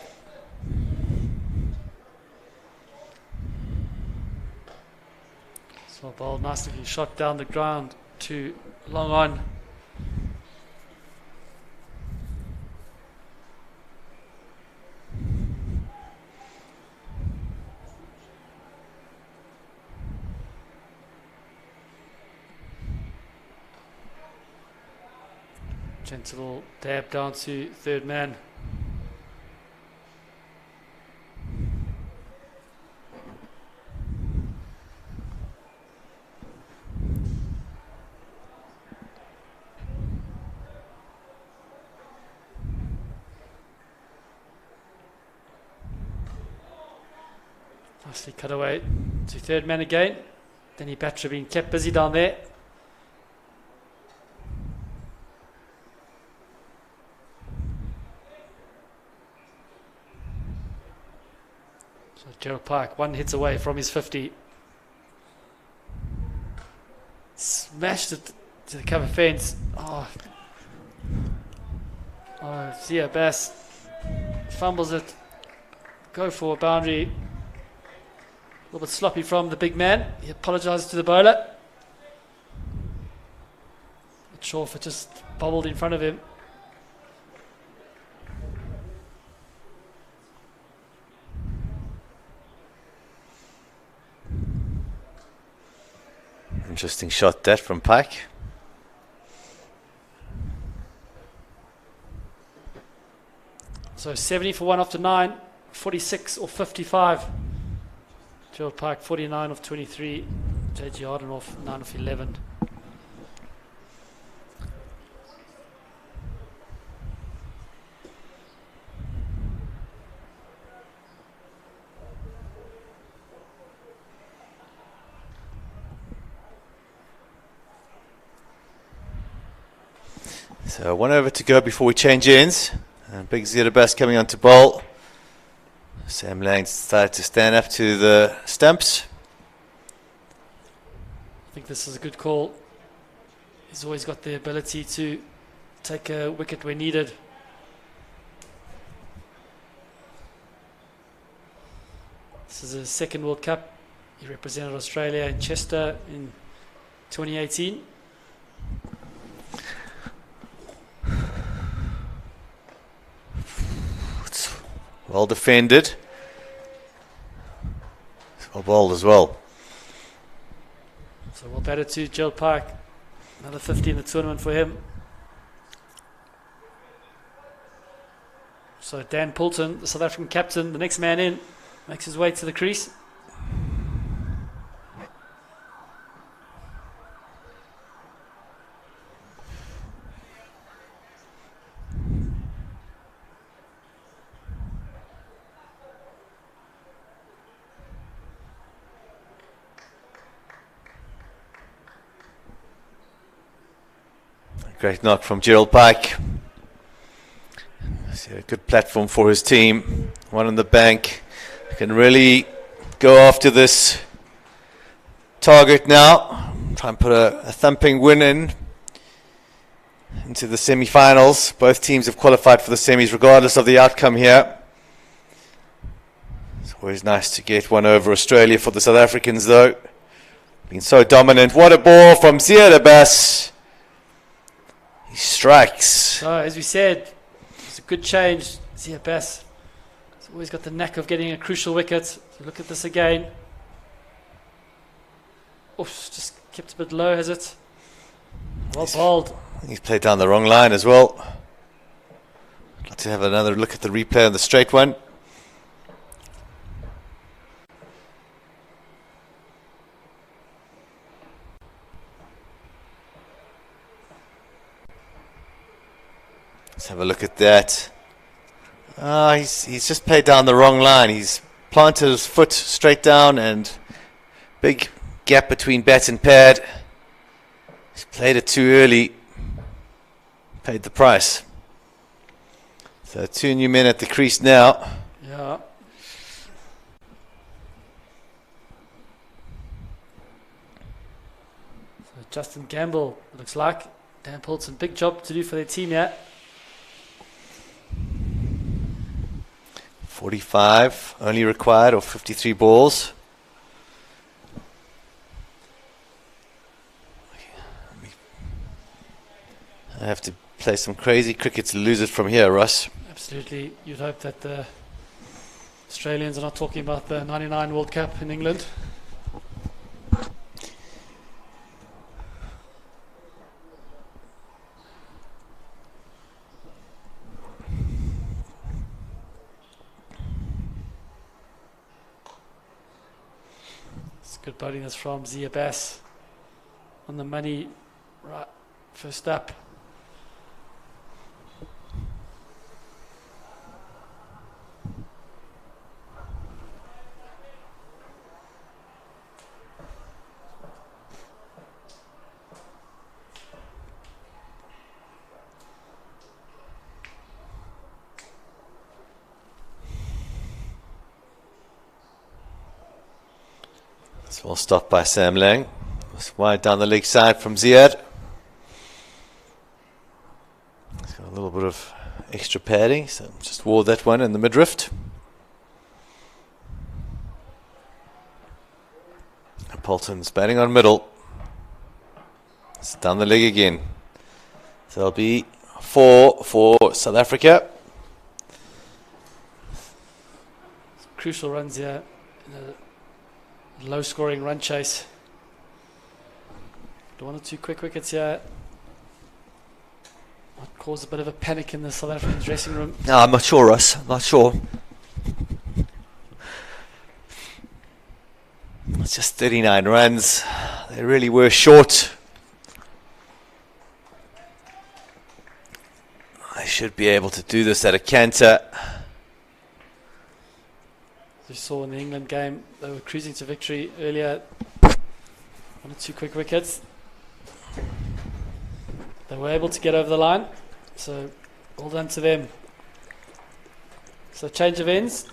E: So ball nice looking shot down the ground to long on. Gentle dab down to third man. Nicely cut away to third man again. Danny Batra being kept busy down there. So Gerald Pike, 1 hits away from his 50. Smashed it to the cover fence. Zia Bass fumbles it. Go for a boundary. A little bit sloppy from the big man. He apologises to the bowler. Not sure if it just bobbled in front of him.
D: Interesting shot that from Pike.
E: So 70 for 1 after 9, 46 or 55. Gerald Pike 49 of 23, JG Harden off 9 of 11.
D: So 1 over to go before we change ends. And Big Zeta Bass coming on to bowl. Sam Lang decided to stand up to the stumps.
E: I think this is a good call. He's always got the ability to take a wicket when needed. This is his second World Cup. He represented Australia in Chester in 2018.
D: Well defended. Well bowled as well.
E: So well batted to Gerald Pike. Another 50 in the tournament for him. So Dan Poulton, the South African captain, the next man in, makes his way to the crease.
D: Great knock from Gerald Pike. See a good platform for his team. One on the bank. Can really go after this target now. Try and put a thumping win into the semi-finals. Both teams have qualified for the semis regardless of the outcome here. It's always nice to get one over Australia for the South Africans though. Been so dominant. What a ball from Zia Bass. He strikes.
E: So as we said, it's a good change. Zia Bass has always got the knack of getting a crucial wicket. So look at this again. Oof, just kept a bit low, has it? Well bowled.
D: He's played down the wrong line as well. I'd like to have another look at the replay on the straight one. Let's have a look at that. He's just played down the wrong line. He's planted his foot straight down and big gap between bat and pad. He's played it too early. Paid the price. So 2 new men at the crease now.
E: Yeah. Justin Gamble, it looks like. Dan Poulton, big job to do for their team here.
D: 45 only required, or 53 balls. I have to play some crazy cricket to lose it from here, Ross.
E: Absolutely. You'd hope that the Australians are not talking about the 99 World Cup in England. It's good bowling that's from Zia Bass on the money, right, first up.
D: It's well stopped by Sam Lang. It's wide down the leg side from Ziad. He's got a little bit of extra padding, so just wore that one in the midriff. Poulton's batting on middle. It's down the leg again. So it'll be 4 for South Africa.
E: Crucial runs here in a low scoring run chase. One or two quick wickets here might cause a bit of a panic in the South African dressing room.
D: No, I'm not sure, Russ. I'm not sure. It's just 39 runs. They really were short. I should be able to do this at a canter.
E: As you saw in the England game, they were cruising to victory earlier. One or two quick wickets. They were able to get over the line, so well done to them. So change of ends.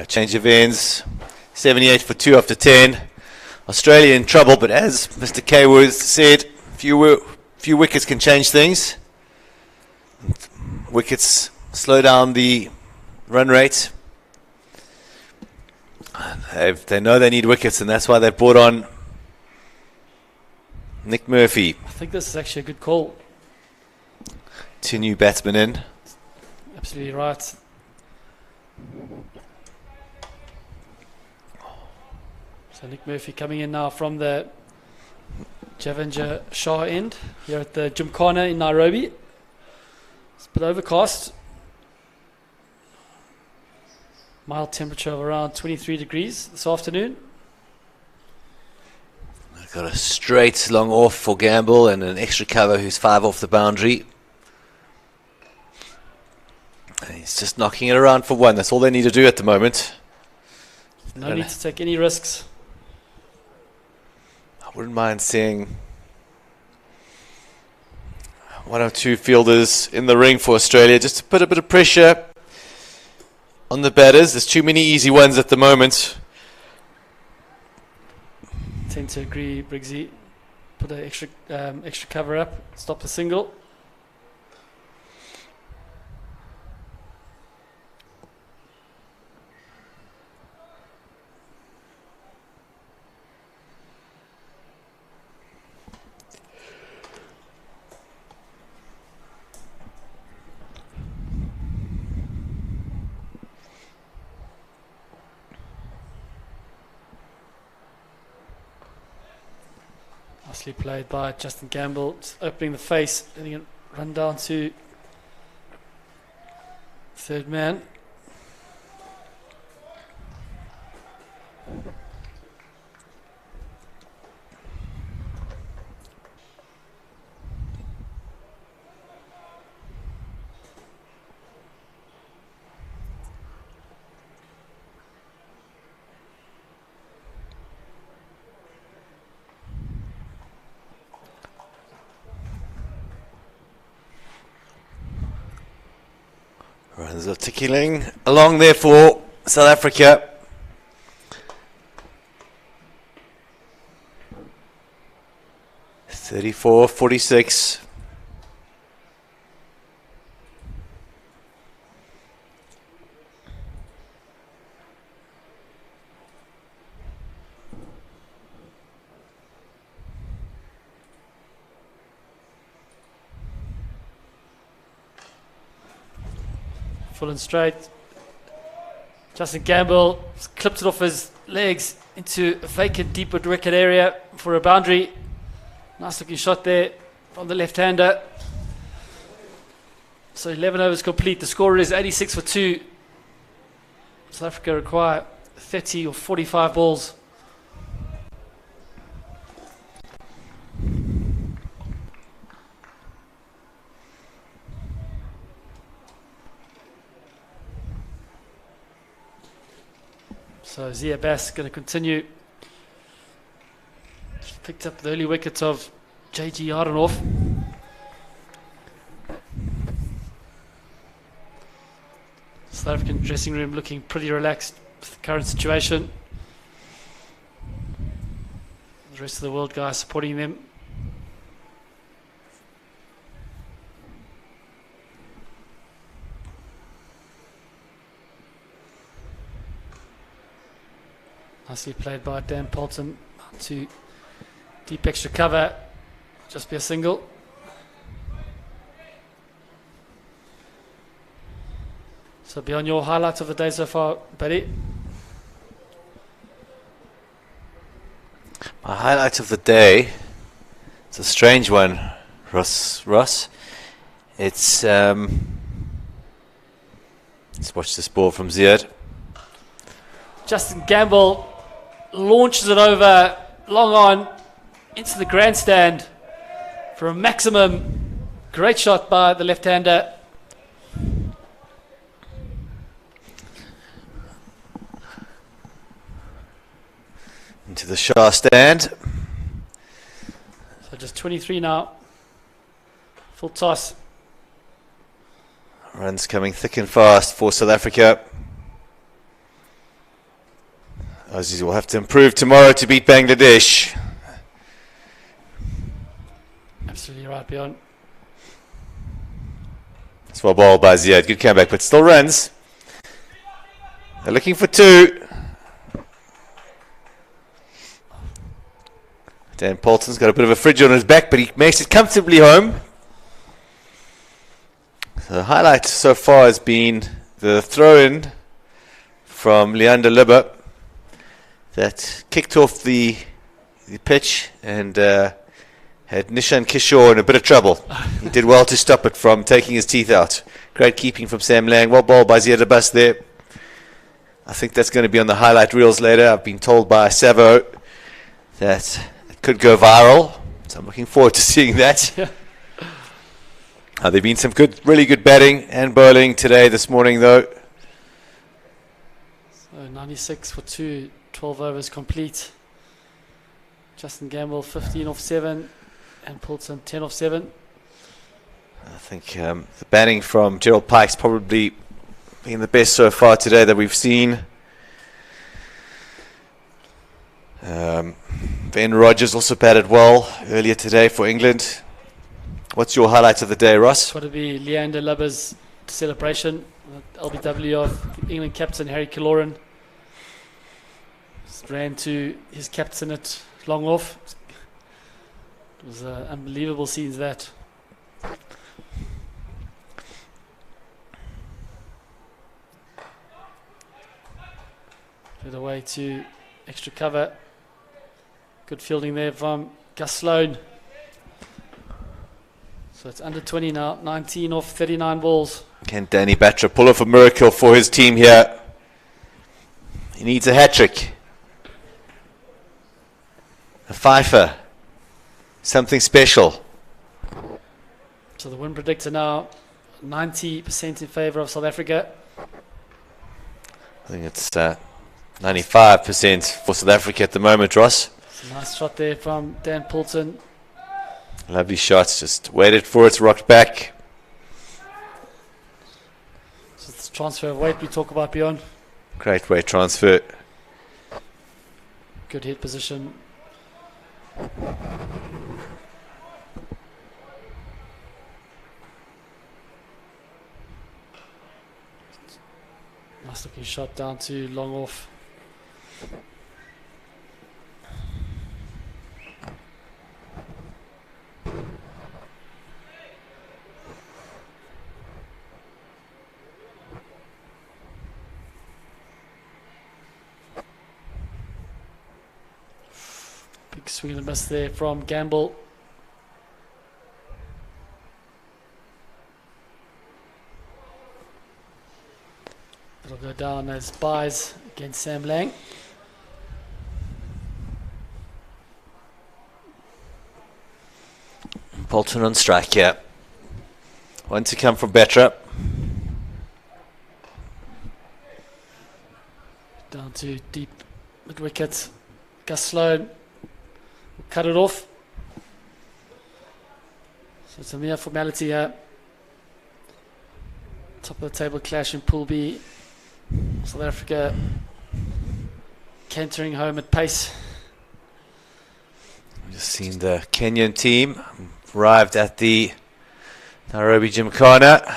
D: Change of ends. 78 for 2 after 10. Australia in trouble, but as Mr. Kayworth said, few wickets can change things. Wickets slow down the run rate. They know they need wickets, and that's why they brought on Nick Murphy.
E: I think this is actually a good call.
D: 2 new batsmen in.
E: Absolutely right. So Nick Murphy coming in now from the Javinder Shah end here at the Gymkhana in Nairobi. It's a bit overcast. Mild temperature of around 23 degrees this afternoon.
D: I've got a straight long off for Gamble and an extra cover who's 5 off the boundary. And he's just knocking it around for 1. That's all they need to do at the moment.
E: No need to take any risks.
D: I wouldn't mind seeing 1 or 2 fielders in the ring for Australia just to put a bit of pressure on the batters. There's too many easy ones at the moment.
E: Tend to agree, Briggsy. Put an extra cover up, stop the single. Nicely played by Justin Gamble, just opening the face, letting it run down to third man.
D: Runs are ticking along there for South Africa. (34-46).
E: Full and straight. Justin Gamble clipped it off his legs into a vacant deep wicket area for a boundary. Nice looking shot there from the left-hander. So 11 overs complete. The score is 86 for 2. South Africa require 30 or 45 balls. So Zia Bass going to continue. Just picked up the early wicket of JG Hardenhoff. South African dressing room looking pretty relaxed with the current situation. The rest of the world guys supporting them. Nicely played by Dan Poulton to deep extra cover, just be a single. So beyond your highlights of the day so far, Betty.
D: My highlight of the day, it's a strange one, Ross. It's let's watch this ball from Ziad.
E: Justin Gamble launches it over long on into the grandstand for a maximum. Great shot by the left-hander.
D: Into the Shah stand.
E: So just 23 now. Full toss.
D: Runs coming thick and fast for South Africa. Aussies will have to improve tomorrow to beat Bangladesh.
E: Absolutely right, Bjorn.
D: That's well bowled by Ziad. Good comeback, but still runs. They're looking for 2. Dan Poulton's got a bit of a fridge on his back, but he makes it comfortably home. The highlight so far has been the throw-in from Leander Libber that kicked off the pitch and had Nishan Kishore in a bit of trouble. He did well to stop it from taking his teeth out. Great keeping from Sam Lang. Well bowled by Ziad Abbas there. I think that's going to be on the highlight reels later. I've been told by Savo that it could go viral. So I'm looking forward to seeing that. There have been some really good batting and bowling today, this morning though.
E: So 96 for 2. 12 overs complete. Justin Gamble 15 off 7 and Poulton 10 off 7.
D: I think the batting from Gerald Pike's probably been the best so far today that we've seen. Ben Rogers also batted well earlier today for England. What's your highlight of the day, Ross?
E: It's got to be Leander Libber's celebration. LBW of England captain Harry Killorn. Ran to his captain at long off. It was unbelievable scenes that. Put away to extra cover. Good fielding there from Gus Sloan. So it's under 20 now. 19 off 39 balls.
D: Can Danny Batra pull off a miracle for his team here? He needs a hat-trick. A fifer. Something special.
E: So the win predictor now 90% in favour of South Africa.
D: I think it's 95% for South Africa at the moment, Ross.
E: It's a nice shot there from Dan Poulton.
D: Lovely shots, just waited for it, rocked back.
E: So transfer of weight we talk about, Bjorn.
D: Great weight transfer.
E: Good head position. Nice looking shot down to long off. Big swing and a miss there from Gamble. It'll go down as buys against Sam Lang.
D: Bolton on strike here. One to come from Betra.
E: Down to deep mid wicket. Gus Sloan will cut it off. So it's a mere formality here. Top of the table clash in Pool B. South Africa cantering home at pace.
D: We've just seen the Kenyan team arrived at the Nairobi Gymkhana.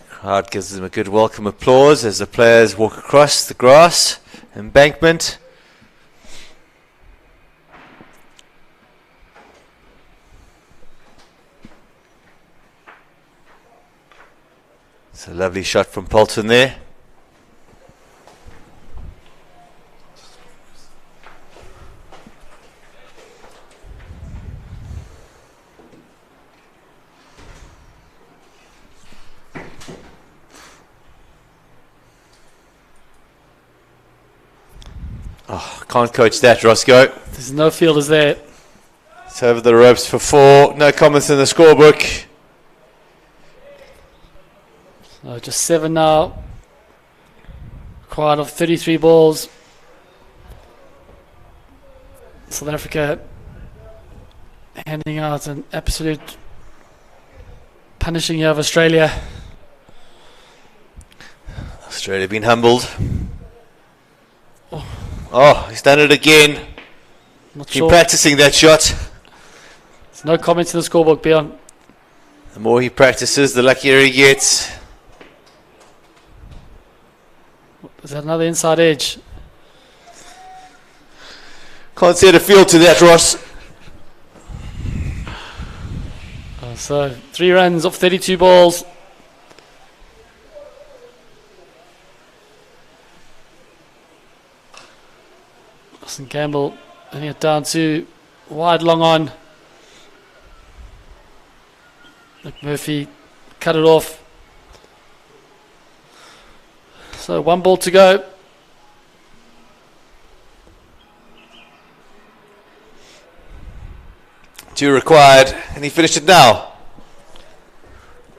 D: Crowd gives them a good welcome applause as the players walk across the grass embankment. It's a lovely shot from Polton there. Oh, can't coach that, Roscoe.
E: There's no fielders there.
D: It's over the ropes for 4. No comments in the scorebook.
E: So just 7 now. Required of 33 balls. South Africa handing out an absolute punishing year of Australia.
D: Australia been humbled. Oh, he's done it again.
E: Not
D: Been
E: sure.
D: practicing that shot.
E: There's no comments in the scorebook, Bjorn.
D: The more he practices, the luckier he gets.
E: Is that another inside edge?
D: Can't see the field to that, Ross.
E: So 3 runs off 32 balls. Austin Campbell letting it down to wide long on. McMurphy cut it off. So 1 ball to go.
D: Two required, and he finished it now.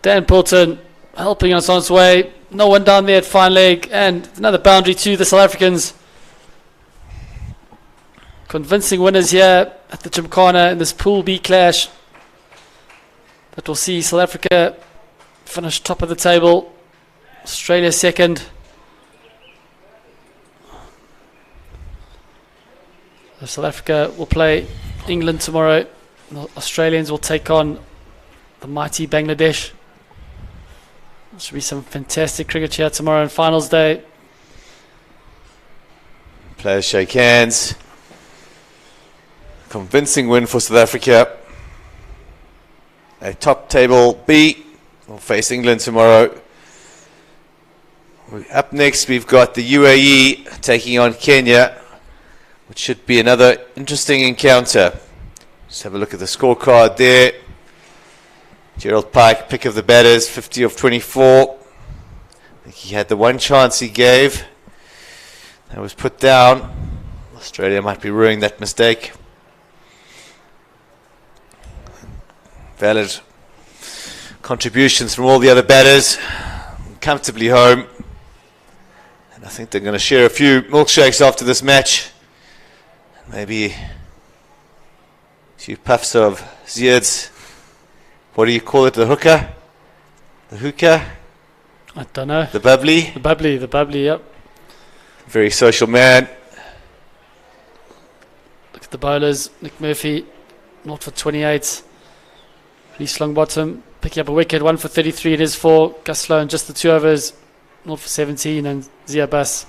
E: Dan Poulton helping us on its way. No one down there at fine leg, and another boundary to the South Africans. Convincing winners here at the Gymkhana in this Pool B clash. That will see South Africa finish top of the table. Australia second. So South Africa will play England tomorrow. The Australians will take on the mighty Bangladesh. There should be some fantastic cricket here tomorrow on finals day.
D: Players shake hands. Convincing win for South Africa. A top table B will face England tomorrow. Up next we've got the UAE taking on Kenya, which should be another interesting encounter. Just have a look at the scorecard there. Gerald Pike, pick of the batters, 50 of 24. I think he had the one chance he gave. That was put down. Australia might be ruining that mistake. Valid contributions from all the other batters. Comfortably home. And I think they're going to share a few milkshakes after this match. Maybe a few puffs of Ziad's, what do you call it, the hookah? The hookah?
E: I don't know.
D: The bubbly.
E: The bubbly, yep.
D: Very social man.
E: Look at the bowlers. Nick Murphy, 0 for 28. Reece Longbottom picking up a wicket, 1 for 33 in his 4. Gus Sloan just the 2 overs, 0 for 17. And Zia Bass,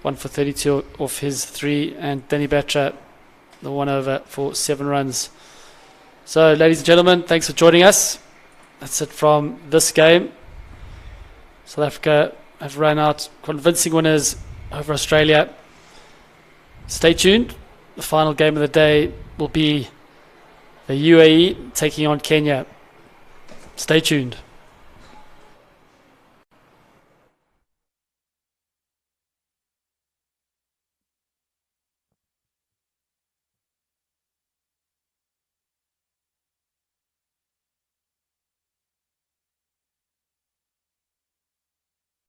E: 1 for 32 off his 3. And Danny Batra, the 1 over for 7 runs. So, ladies and gentlemen, thanks for joining us. That's it from this game. South Africa have run out convincing winners over Australia. Stay tuned. The final game of the day will be the UAE taking on Kenya. Stay tuned.